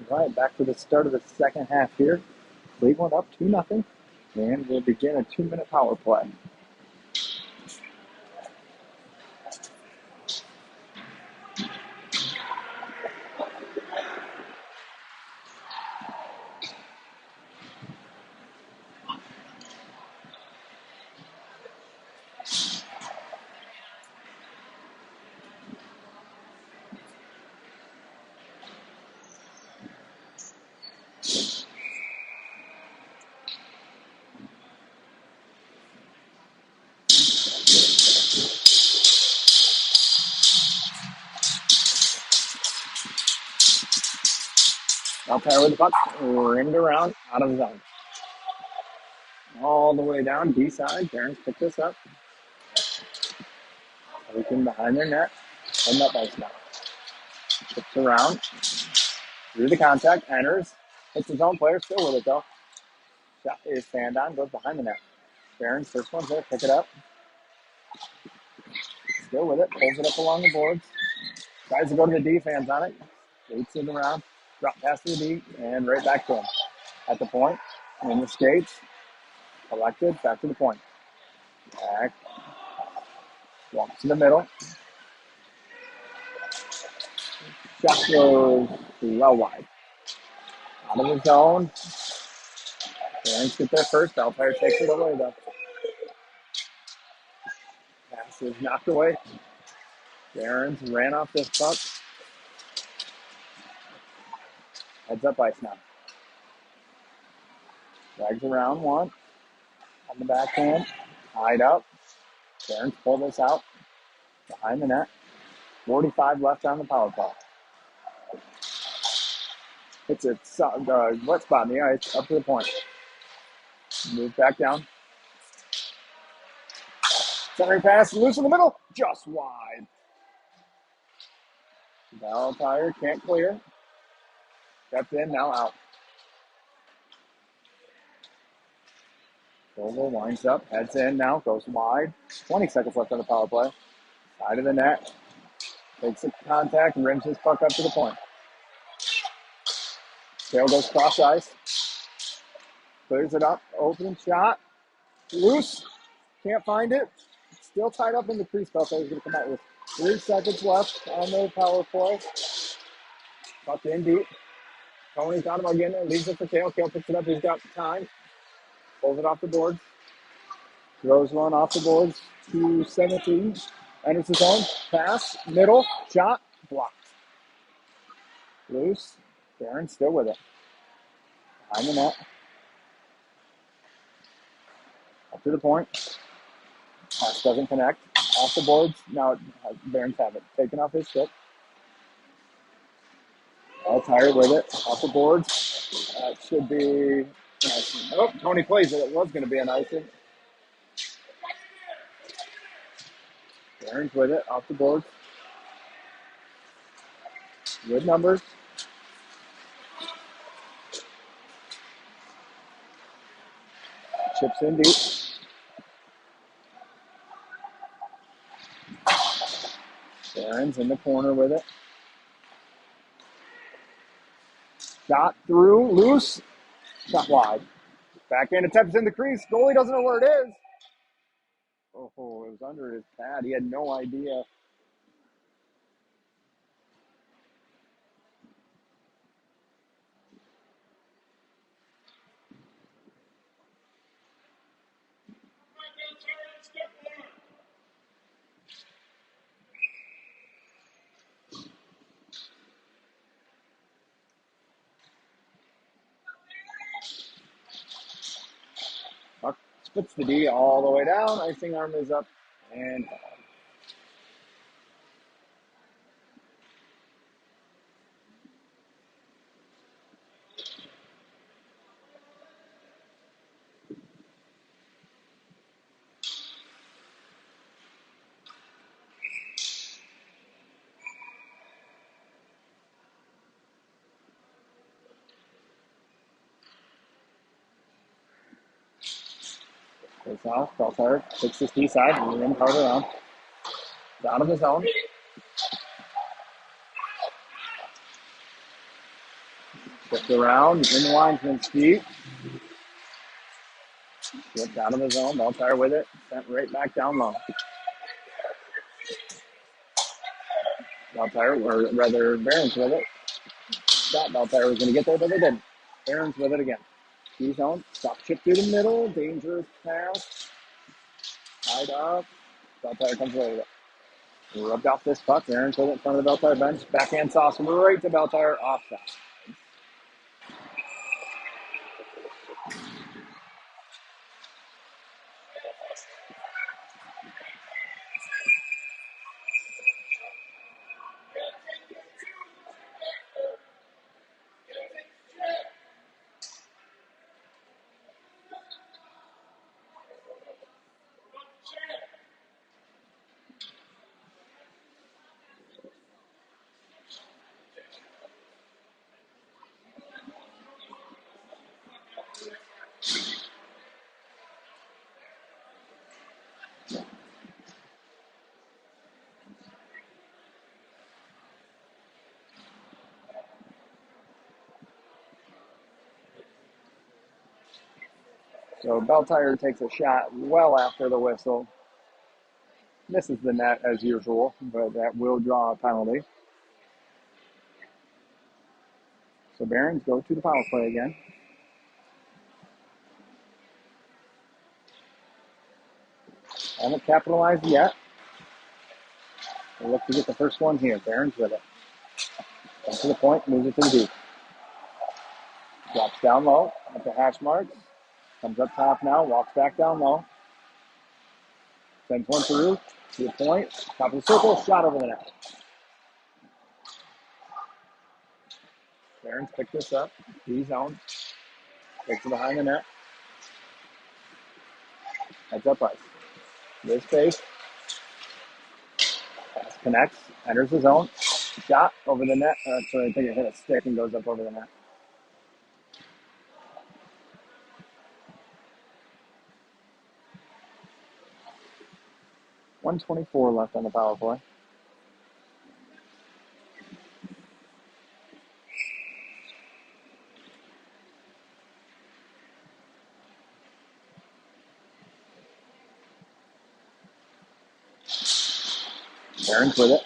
All right, back to the start of the second half here. Cleveland up 2-0, and we'll begin a 2-minute power play. Belle Tire with the puck, rimmed around, out of the zone. All the way down, D side. Barons pick this up. Taken behind their net. And that ice now. Tips around. Through the contact. Enters. Hits his own player. Still with it though. Shot is fanned on. Goes behind the net. Barons, first one's there. Pick it up. Still with it. Pulls it up along the boards. Tries to go to the D. Fans on it. Waits it around. Drop pass to the D. And right back to him. At the point. In the skates. Collected. Back to the point. Back. Walks to the middle. Shot goes well wide. Out of the zone. Barons get there first. Belle Tire takes it away though. Pass is knocked away. Barons ran off this puck. Heads up ice now. Drags around one. On the backhand. Tied up. Barons pull this out. Behind the net. 45 left on the power play. It's a wet spot in the ice. Up to the point. Move back down. Centering pass. Loose in the middle. Just wide. Belle Tire can't clear. Stepped in. Now out. Vogel winds up, heads in now, goes wide. 20 seconds left on the power play. Side of the net. Takes a contact and rims his puck up to the point. Tail goes cross ice. Clears it up. Open shot. Loose. Can't find it. Still tied up in the crease. Belle Tire's going to come out with 3 seconds left on the power play. Puck in deep. Tony thought about getting it. Leaves it for Kale. Kale picks it up. He's got time. Pulls it off the boards. Throws one off the boards to 17. Enters his own. Pass. Middle. Shot. Blocked. Loose. Barron still with it. Behind the net. Up to the point. Pass doesn't connect. Off the boards. Now Barron's have it. Taken off his stick. All tired with it. Off the boards. That should be an icing. Oh, Tony plays it. It was going to be an icing. Barron's with it. Off the boards. Good numbers. Chips in deep. Barron's in the corner with it. Shot through, loose, shot wide. Backhand attempts in the crease. Goalie doesn't know where it is. Oh, it was under his pad. He had no idea. Puck splits the D all the way down. Icing arm is up and goes off. Belle Tire takes this D side and then hard around. Out of the zone. Flipped around in the linesman's feet. Flipped out of the zone. Belle Tire with it. Sent right back down low. Belle Tire, or rather, Barons with it. Thought Belle Tire was going to get there, but they didn't. Barons with it again. D-zone. Stop chip through the middle. Dangerous pass. Tied up. Belle Tire comes away with it. Rubbed off this puck. Barons with it in front of the Belle Tire bench. Backhand sauce right to Belle Tire. Offside. So Belle Tire takes a shot well after the whistle. Misses the net as usual, but that will draw a penalty. So Barons go to the power play again. Haven't capitalized yet. We'll look to get the first one here. Barons with it. Comes to the point, moves it to the deep. Drops down low at the hash marks. Comes up top now, walks back down low. Sends one through to the point. Top of the circle, shot over the net. Barons pick this up. D-zone. Takes it behind the net. Heads up ice. This space. Pass connects. Enters the zone. Shot over the net. Actually, I think it hit a stick and goes up over the net. .124 left on the power play. Barons with it.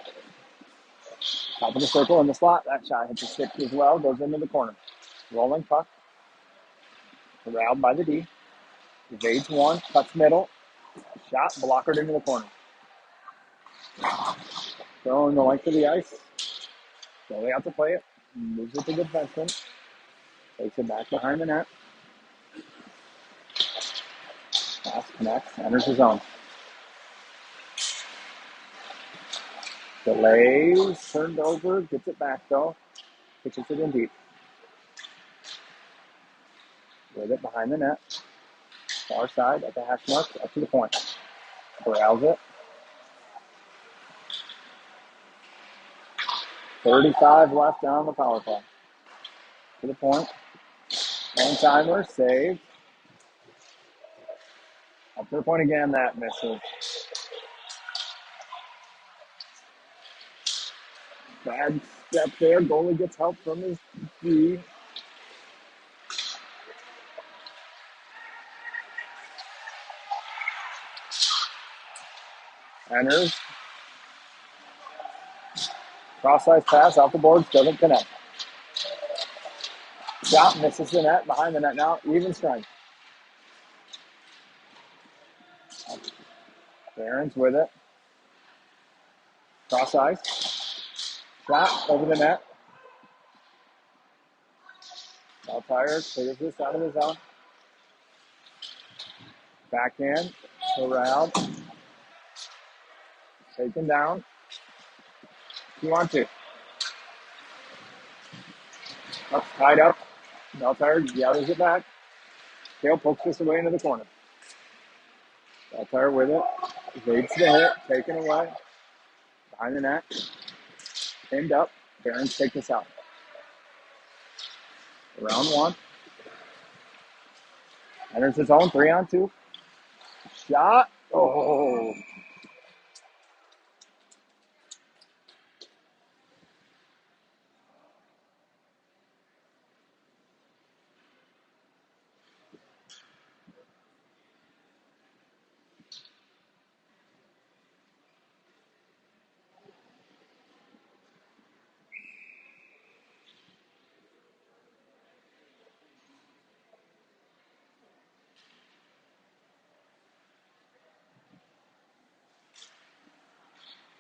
Top of the circle in the slot. That shot hits a stick as well. Goes into the corner. Rolling puck. Corralled by the D. Evades one. Cuts middle. Shot. Blockered into the corner. Throwing the length of the ice. Slowly out to play it. Moves it to the defenseman. Takes it back behind the net. Pass connects. Enters the zone. Delays. Turned over. Gets it back though. Pitches it in deep. With it behind the net. Far side at the hash mark. Up to the point. Corrals it. 35 left on the power play. To the point. One-timer. Save. Up to the point again. That misses. Bad step there. Goalie gets help from his D. Enters. Cross-ice pass off the boards. Doesn't connect. Shot misses the net. Behind the net now. Even strength. Barons with it. Cross-ice. Shot over the net. Belle Tire clears this out of the zone. Backhand. Corralled. Taken down. 2-on-2. Up, tied up. Belle Tire gathers it back. Kale pokes this away into the corner. Belle Tire with it. Evades the hit. Taken away. Behind the net. Pinned up. Barons take this out. Round one. Enters his own 3-on-2. Shot. Oh.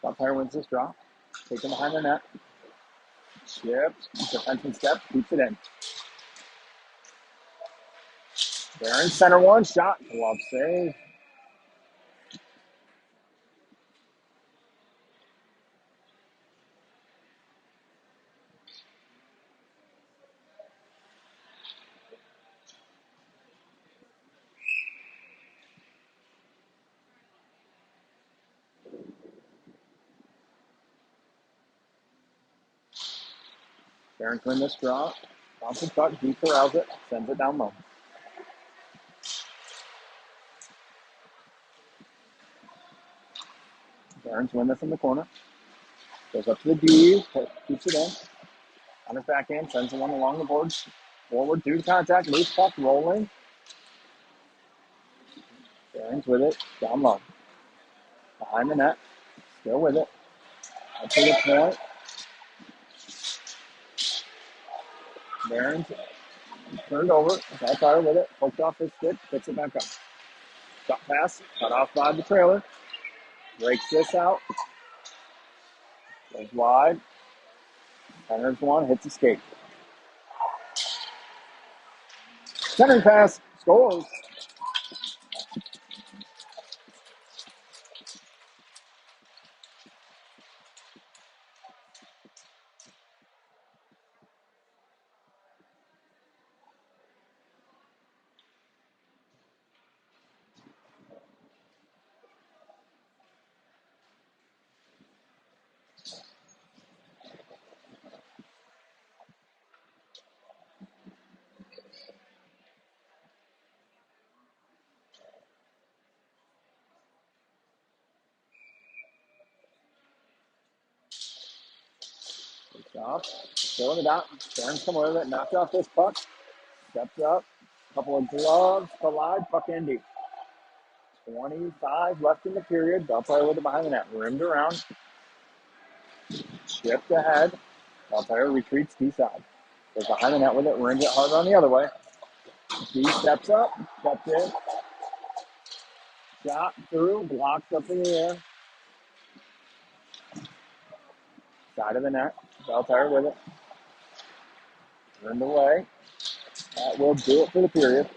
Belle Tire wins this draw. Taken behind the net. Chip. Defenseman step. Keeps it in. Barron center one. Shot. Glove save. Barron's win this draw. Thompson puck. He corrals it. Sends it down low. Barron's win this in the corner. Goes up to the D. Keeps it in. On his backhand. Sends the one along the boards. Forward through contact. Loose puck rolling. Barron's with it. Down low. Behind the net. Still with it. Up to the point. Barron's turned over. Belle Tire with it. Poked off his stick. Picks it back up. Shot pass. Cut off by the trailer. Breaks this out. Goes wide. Centers one. Hits a skate. Centering pass. Scores. Takes off. Throwing it out. Barron's coming with it. Knocked off this puck. Steps up. Couple of gloves. Collide. Puck in deep. 25 left in the period. Belle Tire with it behind the net. Rimmed around. Chipped ahead. Belle Tire retreats D-side. Goes behind the net with it. Rims it hard on the other way. D steps up. Steps in. Shot through. Blocked up in the air. Side of the net. Belle Tire with it. Turned away. That will do it for the period.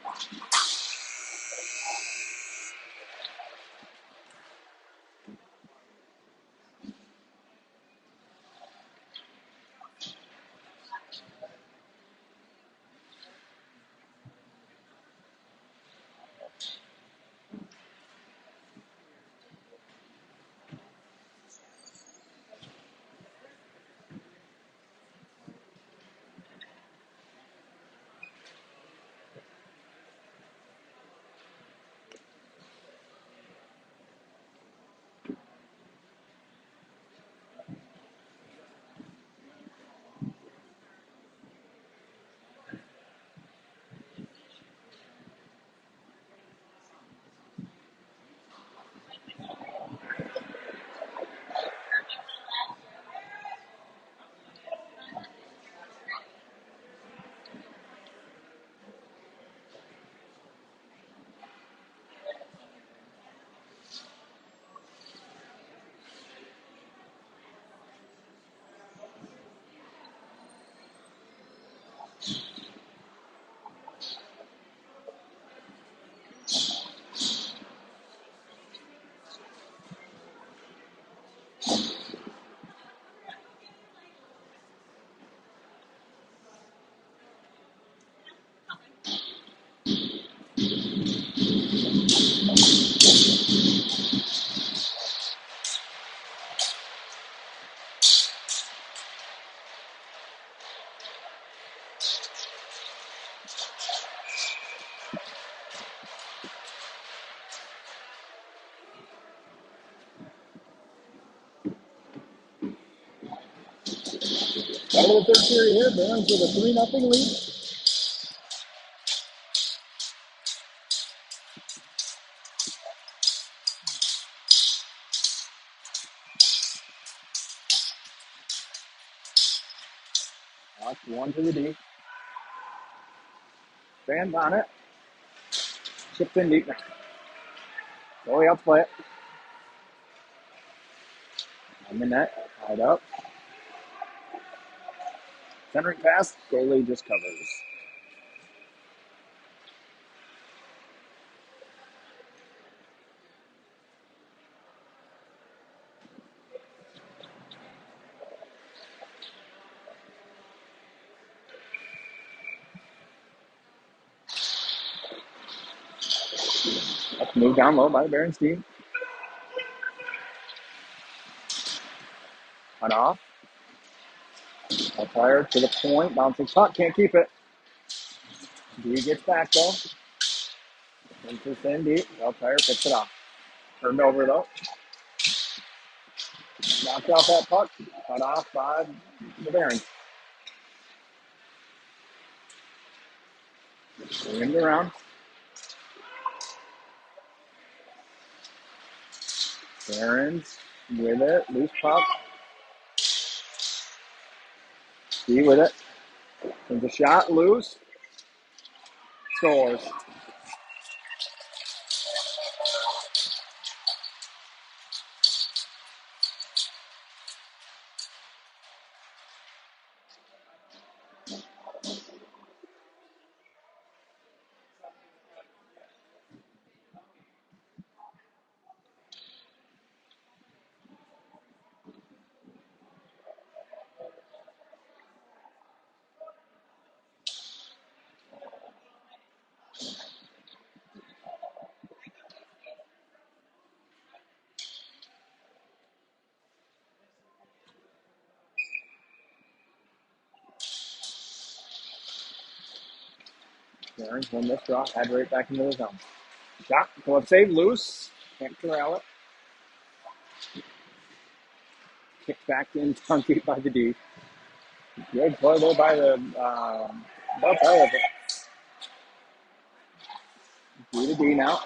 Out of the third period here, Barron's with a 3-0 lead. Knocked one to the D. Fans on it. Chipped in deep now. Goalie out to play it. On the net, tied up. Centering pass, goalie just covers. That's moved down low by the Barons team. Cut off. Belle Tire to the point, bouncing puck, can't keep it. D gets back though. Into thin deep. Belle Tire picks it off. Turned over though. Knocked off that puck. Cut off by the Barons. Bring it around. Barons with it. Loose puck. D with it. There's a shot. Loose. Scores. Barons win this draw. Head right back into the zone. Shot. Glove save. Loose. Can't corral it. Kicked back in. Tongue deep by the D. Good play there by the Belle Tire. D to D now.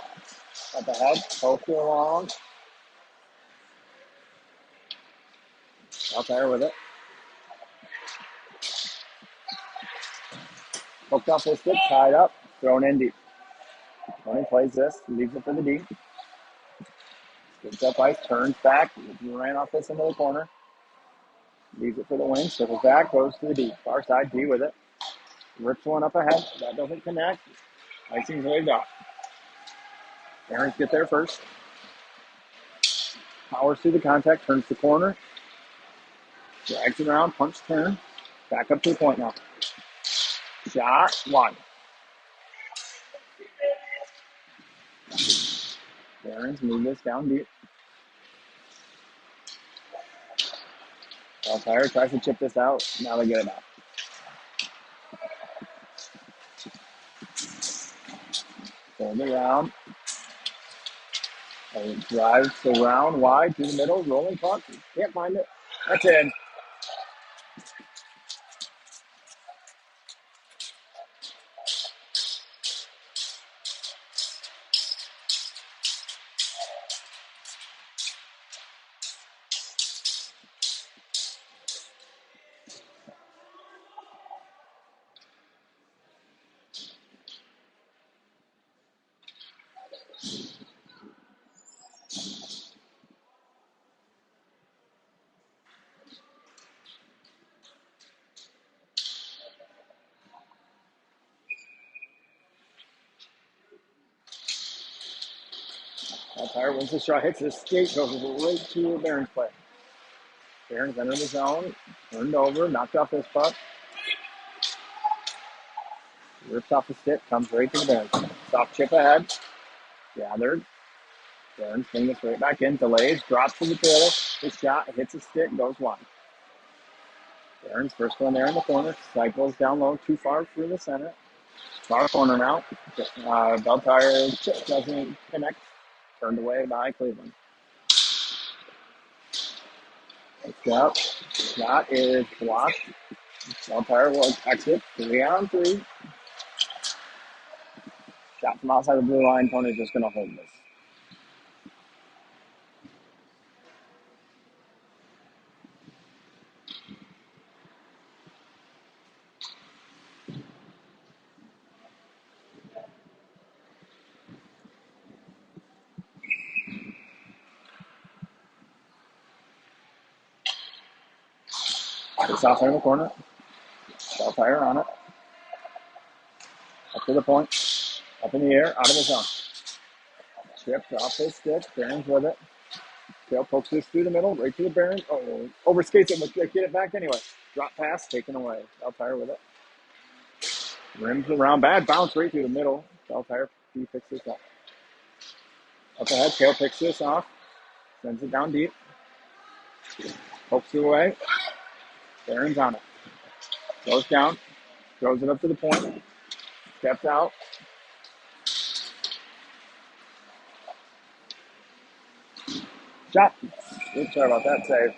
At the head. Poke along. Belle Tire with it. Hooked off his stick. Tied up. Thrown in deep. Tony plays this. Leaves it for the D. Gets up ice. Turns back. Ran off this into the corner. Leaves it for the wing. Circles back. Goes to the D. Far side. D with it. Rips one up ahead. That doesn't connect. Icing's waved off. Barons get there first. Powers through the contact. Turns the corner. Drags around. Punch turn. Back up to the point now. Shot. One. Barons move this down deep. Belle Tire tries to chip this out. Now they get it out. Turn around. Drives around wide through the middle. Rolling puck. Can't find it. That's in. Belle Tire wins the shot. Hits the skate. Goes right to Barons play. Barons enter the zone. Turned over. Knocked off this puck. Rips off the stick. Comes right to the Barons. Soft chip ahead. Gathered. Barons bring this right back in. Delays. Drops to the trailer. His shot. Hits the stick. Goes wide. Barons first one there in the corner. Cycles down low. Too far through the center. Far corner now. Belle Tire chip doesn't connect. Turned away by Cleveland. Shot. Shot is blocked. Belle Tire will exit. 3-on-3. Shot from outside the blue line. Tony's just going to hold this. It's off in the corner. Belle Tire on it. Up to the point. Up in the air. Out of the zone. Chipped off his stick. Barons with it. Tail pokes this through the middle. Right to the Barons. Oh, overskates it. But get it back anyway. Drop pass. Taken away. Belle Tire with it. Rims around. Bad bounce right through the middle. Belle Tire. He picks this up. Up ahead. Tail picks this off. Sends it down deep. Pokes it away. Barons on it. Goes down. Throws it up to the point. Steps out. Shot. Oops, sorry about that save.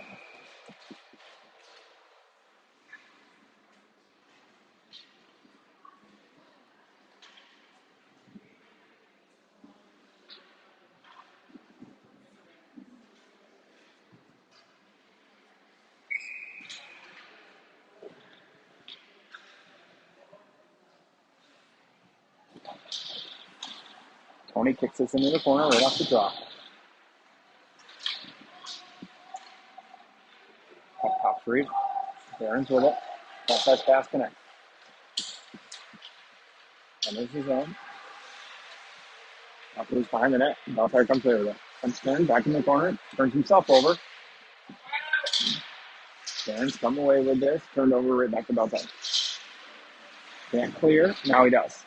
Tony kicks this into the corner right off the draw. Top three. Barons with it. Cross pass connect. And there's his own. Up loose behind the net. Belle Tire comes clear with it. Comes turn back in the corner. Turns himself over. Barons come away with this. Turned over right back to Belle Tire. Can't clear. Now he does.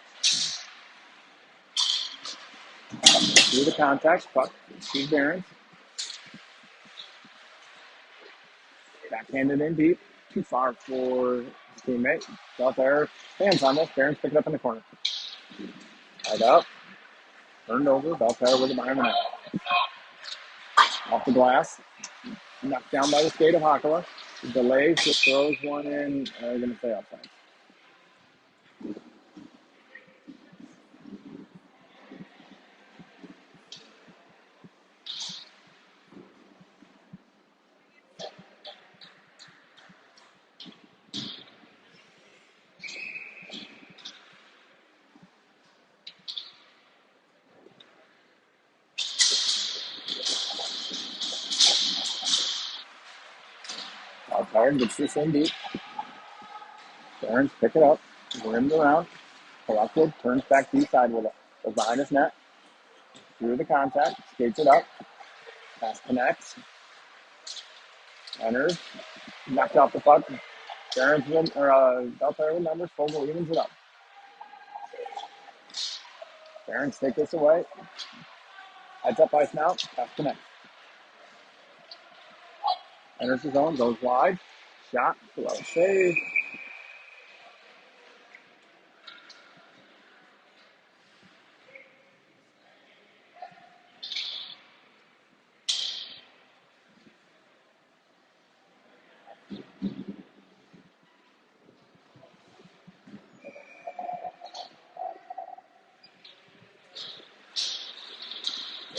Through the contact. Puck. Steve Barons. Backhanded in deep. Too far for his teammate. Belle Tire hands on this. Barons pick it up in the corner. Tied up. Turned over. Belle Tire with it behind the net. Off the glass. Knocked down by the skate of Hakala. Delays. Just throws one in. I'm going to say outside. Belle Tire gets this in deep. Barons pick it up. Rims around. Collected. Turns back deep side with it. Goes behind his net. Through the contact. Skates it up. Pass connects. Enters. Knocked off the puck. Barons win, or Belle Tire with numbers. Fogle evens it up. Barons take this away. Heads up ice now. Pass connects. Enters his own. Goes wide. Shot. Below save.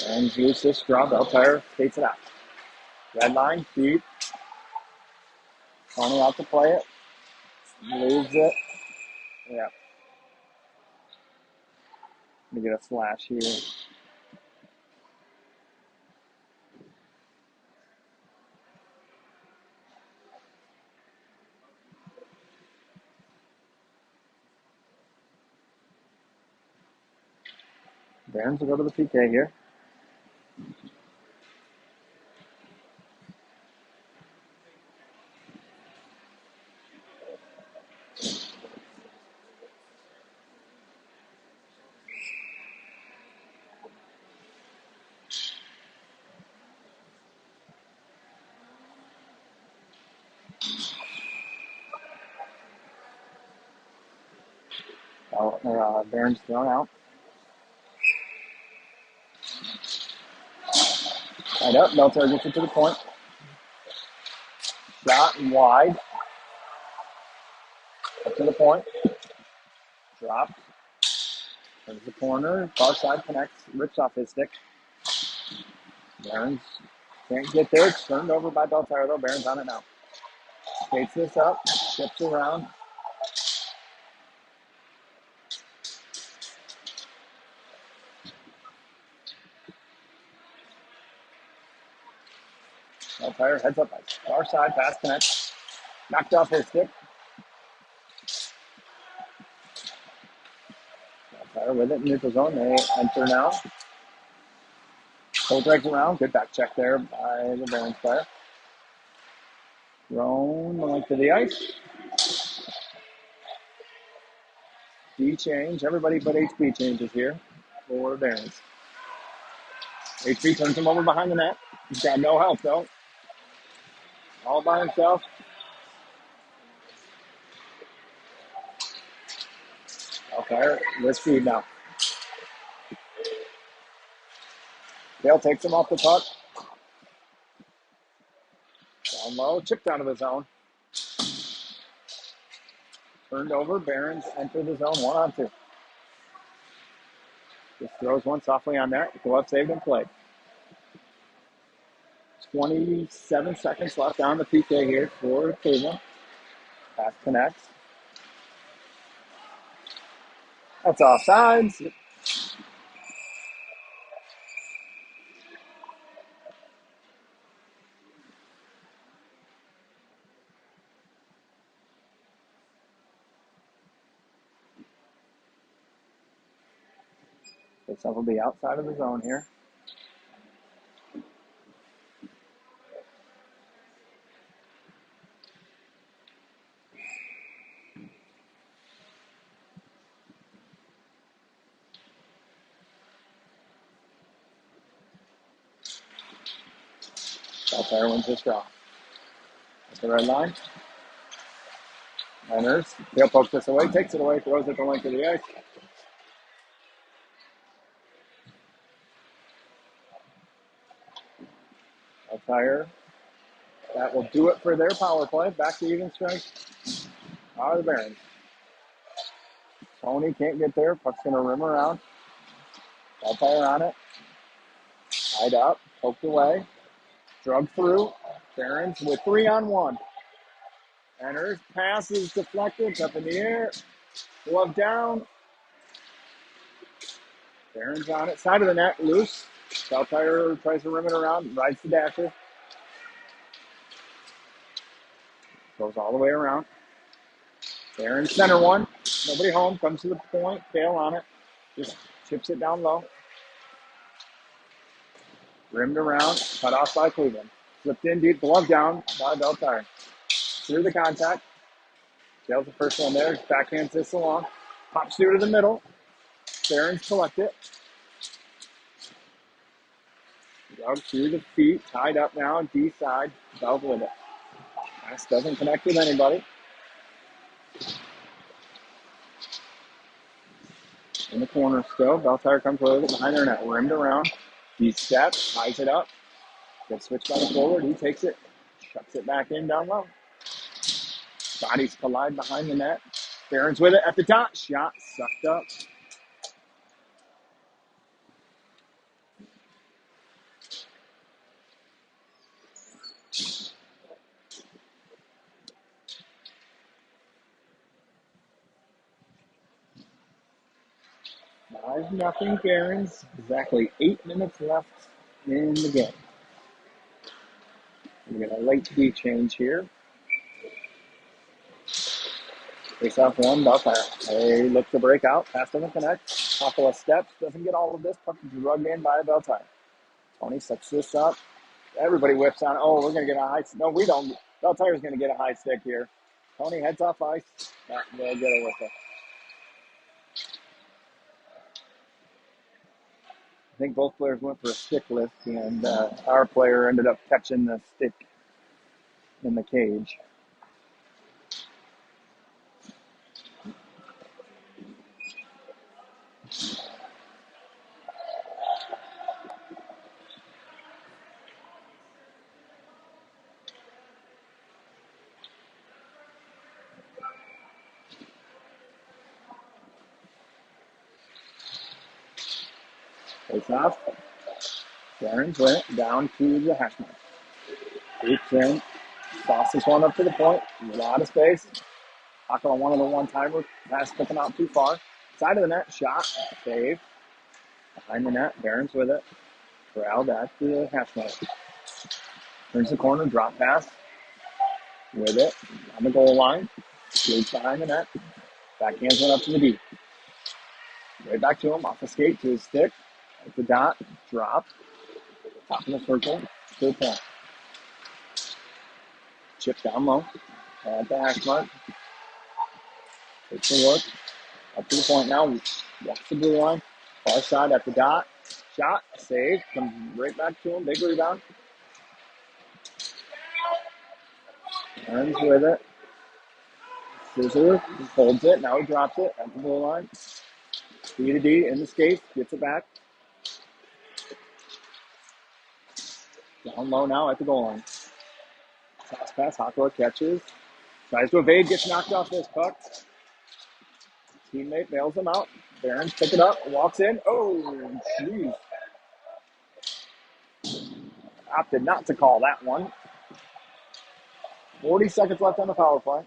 And use this draw. Belle Tire skates it out. Red line, deep. Tony out to play it. Leaves it. Yeah. Let me get a flash here. Barons will go to the PK here. Barons thrown out. Tied up. Belle Tire gets it to the point. Shot wide. Up to the point. Drop. Turns the corner. Far side connects. Rips off his stick. Barons can't get there. It's turned over by Belle Tire though. Barons on it now. Skates this up. Ships around. Belle Tire heads up ice. Far side pass connects. Knocked off his stick. Tire with it in neutral zone. They enter now. Full drags around. Good back check there by the Barons player. Thrown the length of the ice. D change. Everybody but HB changes here for Barons. HB turns him over behind the net. He's got no help though. All by himself. Fire with speed now. Dale takes him off the puck. Down low, chipped out of the zone. Turned over, Barons enter the zone 1-on-2. Just throws one softly on net. Glove saved and played. 27 seconds left on the PK here for Cleveland. Pass connects. That's offsides. This will be outside of the zone here. Belle Tire wins this draw. At the red line. Enters. Dale pokes this away, takes it away, throws it the length of the ice. Belle Tire. That will do it for their power play. Back to even strength. Out of the Barons. Tony can't get there. Puck's going to rim around. Belle Tire on it. Tied up. Poked away. Drug through. Barons with 3-on-1. Enters. Pass is deflected. Up in the air. Glove down. Barons on it. Side of the net. Loose. Belle Tire tries to rim it around. Rides the dasher. Goes all the way around. Barons center one. Nobody home. Comes to the point. Fail on it. Just chips it down low. Rimmed around. Cut off by Cleveland. Slipped in deep. Glove down by Belle Tire. Through the contact. Dale's the first one there. Backhands this along. Pops through to the middle. Barons collect it. Dug through the feet. Tied up now. D side. Belle with it. Pass doesn't connect with anybody. In the corner still. Belle Tire comes with it behind their net. Rimmed around. He steps. Ties it up. Gets switched by the forward. He takes it. Shuts it back in down low. Bodies collide behind the net. Barons with it at the top. Shot sucked up. Nothing Barons. Exactly 8 minutes left in the game. We get a late D change here. Face off one, Belle Tire. They look to break out. Pass doesn't connect. Couple of steps. Doesn't get all of this. Puck is drugged in by Belle Tire. Tony sets this up. Everybody whips on. Oh, we're going to get a high stick. No, we don't. Belle Tire's going to get a high stick here. Tony heads off ice. They'll get it with it. I think both players went for a stick lift, and our player ended up catching the stick in the cage. Face off. Barons went down to the hash mark. Oops in. Tosses one up to the point. A lot of space. Tackle on one of the one-timers. Pass sticking out too far. Side of the net. Shot. Save. Behind the net. Barons with it. Corralled at the hash mark. Turns the corner. Drop pass. with it on the goal line. Skates behind the net. Backhands went up to the D. Right back to him, off the skate to his stick. At the dot, drop, top of the circle, to the point. Chip down low, at the hash mark. Takes a look, up to the point now. Walks the blue line, far side at the dot. Shot, save, comes right back to him. Big rebound. Turns with it. Scissor, holds it. Now he drops it at the blue line. D to D in the skates, gets it back. Down low now at the goal line. Pass, Hakua catches. Tries to evade, gets knocked off this puck. Teammate bails him out. Barons pick it up, walks in. Oh, jeez. Opted not to call that one. 40 seconds left on the power play.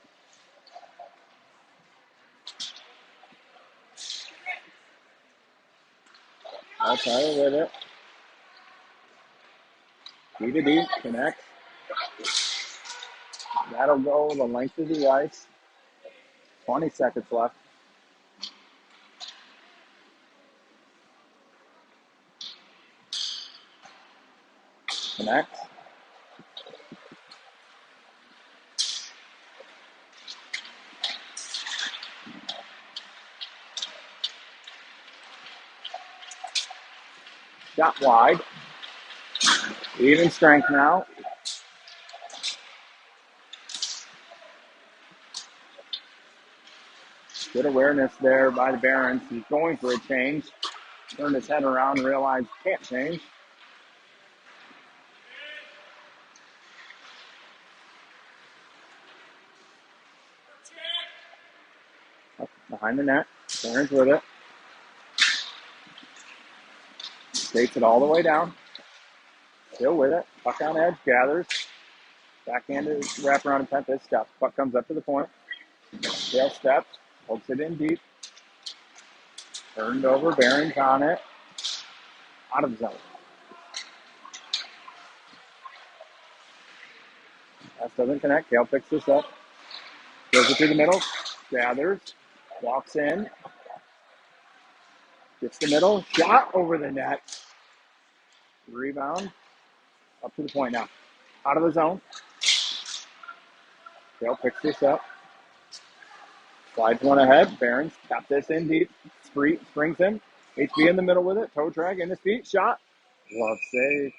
Belle Tire with it. D to D, connects. That'll go the length of the ice. 20 seconds left. Connects. Shot wide. Even strength now. Good awareness there by the Barons. He's going for a change. Turned his head around and realized can't change. Up behind the net. Barons with it. Takes it all the way down. Still with it. Puck on edge. Gathers. Backhanded wraparound attempt. This step. Puck comes up to the point. Tail steps. Pokes it in deep. Turned over. Barons on it. Out of zone. Pass doesn't connect. Kale picks this up. Goes it through the middle. Gathers. Walks in. Gets the middle. Shot over the net. Rebound. Up to the point now. Out of the zone. Kale picks this up. Slides one ahead. Barons tap this in deep. Springs him. HB in the middle with it. Toe drag in his feet. Shot. Glove save.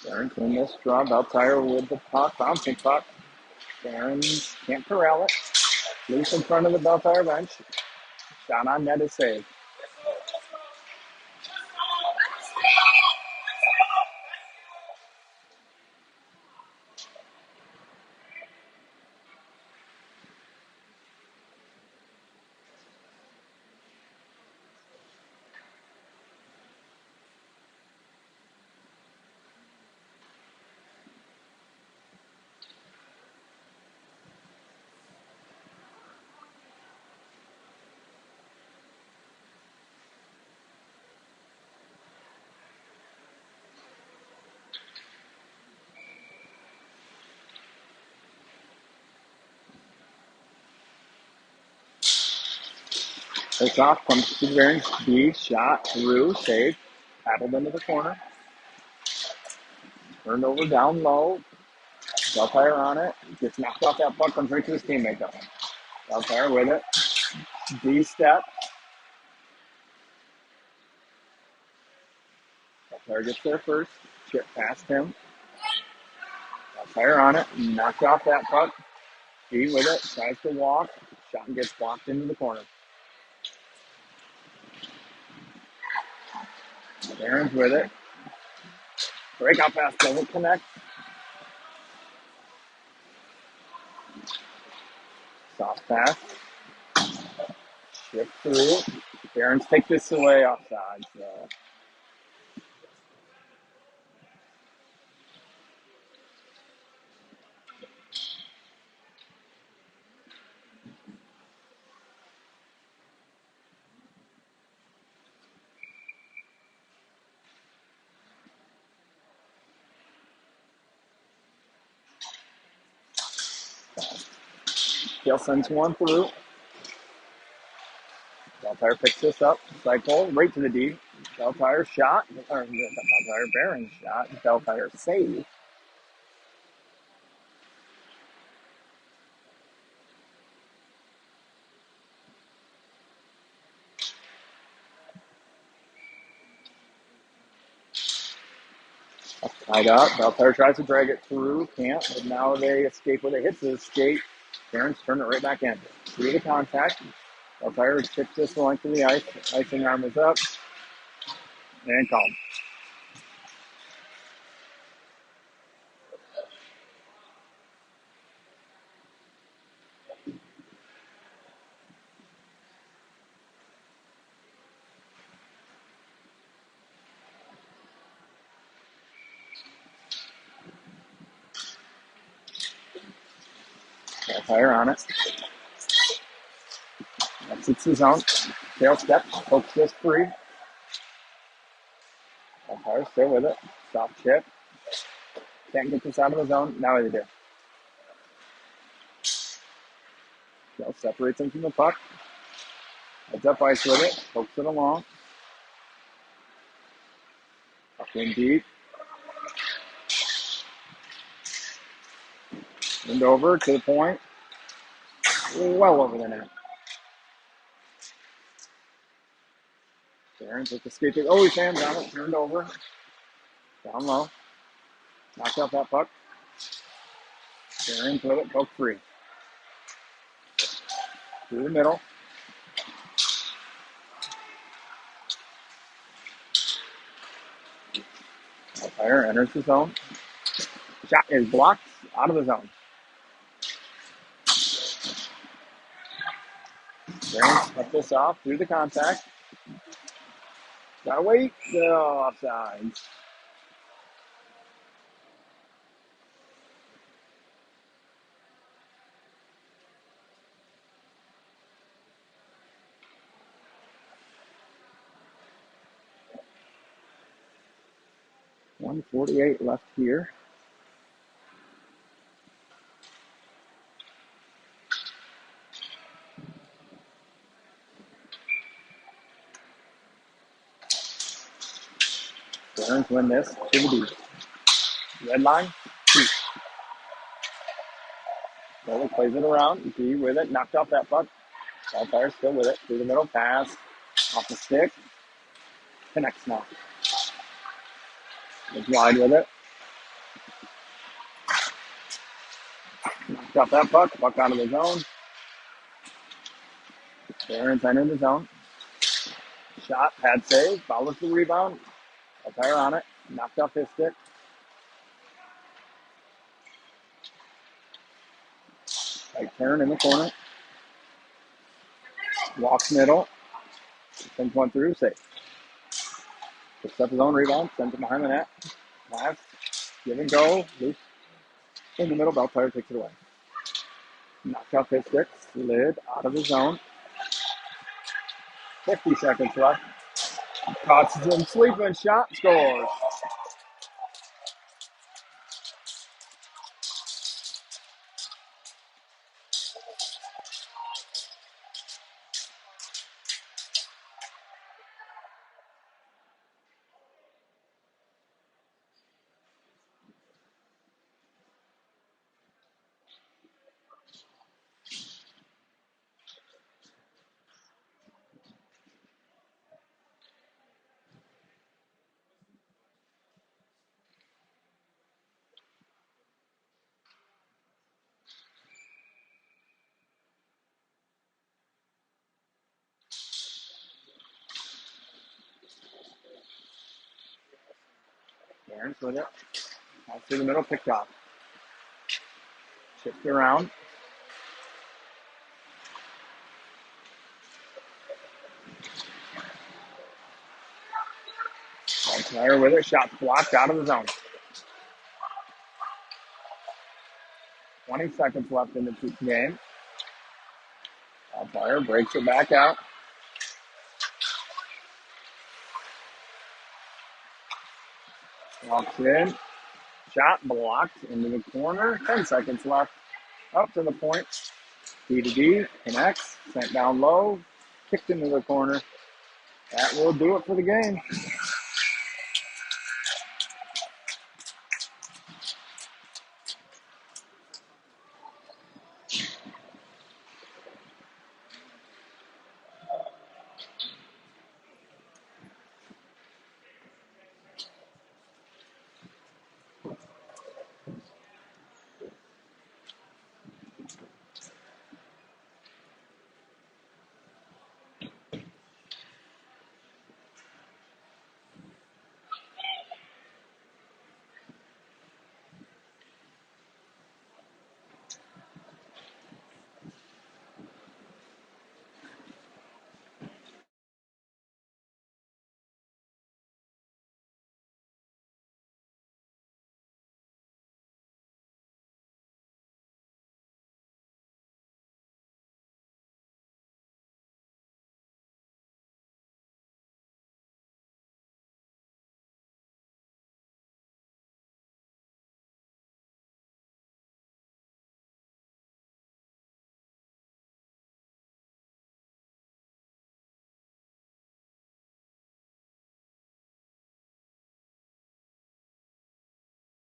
Barons in this draw. Belle Tire with the puck. Bouncing puck. Barons can't corral it. Loose in front of the Belle Tire bench. Shot on net is saved. Face off, comes to the Barons. B, shot, through, saved, paddled into the corner. Turned over down low. Belle Tire on it. Gets knocked off that puck, comes right to his teammate though. Belle Tire with it. D step. Belle Tire gets there first. Chip past him. Belle Tire on it. Knocked off that puck. D with it. Tries to walk. Shot and gets blocked into the corner. Barons with it. Breakout pass doesn't connect. pass. Shift through. Barons take this away offside. So Gale sends one through. Belle Tire picks this up. Cycle right to the D. Belle Tire shot. Or Belle Tire Barons shot. Belle Tire save. Tied up. Belle Tire tries to drag it through. Can't. But now they escape with it. Hits the escape. Barons turn it right back in. Through the contact. Belle Tire tips this the length of the ice. Icing arm is up. And calm. Belle Tire on it. Exits the zone. Tail step. Pokes this free. Belle Tire still with it. Stop chip. Can't get this out of the zone. Now they do. Tail separates him from the puck. Heads up ice with it. Pokes it along. Puck in deep. And over to the point. Well over the net. Barons with the skate. Oh, he fans on it. Turned over. Down low. Knocked out that puck. Barons with it. Poke free. Through the middle. Fire enters the zone. Shot is blocked out of the zone. Barons cut this off through the contact. Gotta wait. Oh, offsides. .148 left here. Barons win this to the deep. Red line. Deep. Bowler plays it around. D with it. Knocked off that puck. Belle Tire still with it. Through the middle. Pass. Off the stick. Connects now. It's wide with it. Knocked off that puck. Puck out of the zone. Barons enter the zone. Shot. Pad save. Follows the rebound. Belle Tire on it. Knocked off his stick. Right turn in the corner. Walks middle. Sends one through. Safe. Picks up his own rebound. Sends it behind the net. Pass. Give and go. Loose. In the middle. Belle Tire takes it away. Knocked off his stick. Slid out of the zone. 50 seconds left. Caught him sleeping. Shot. Scores. Barons with it. Out through the middle. Picked off. Shift around. Belle Tire with it. Shot blocked out of the zone. 20 seconds left in the game. Belle Tire breaks it back out. Walks in. Shot blocked into the corner. 10 seconds left. Up to the point. D to D. Connects. Sent down low. Kicked into the corner. That will do it for the game.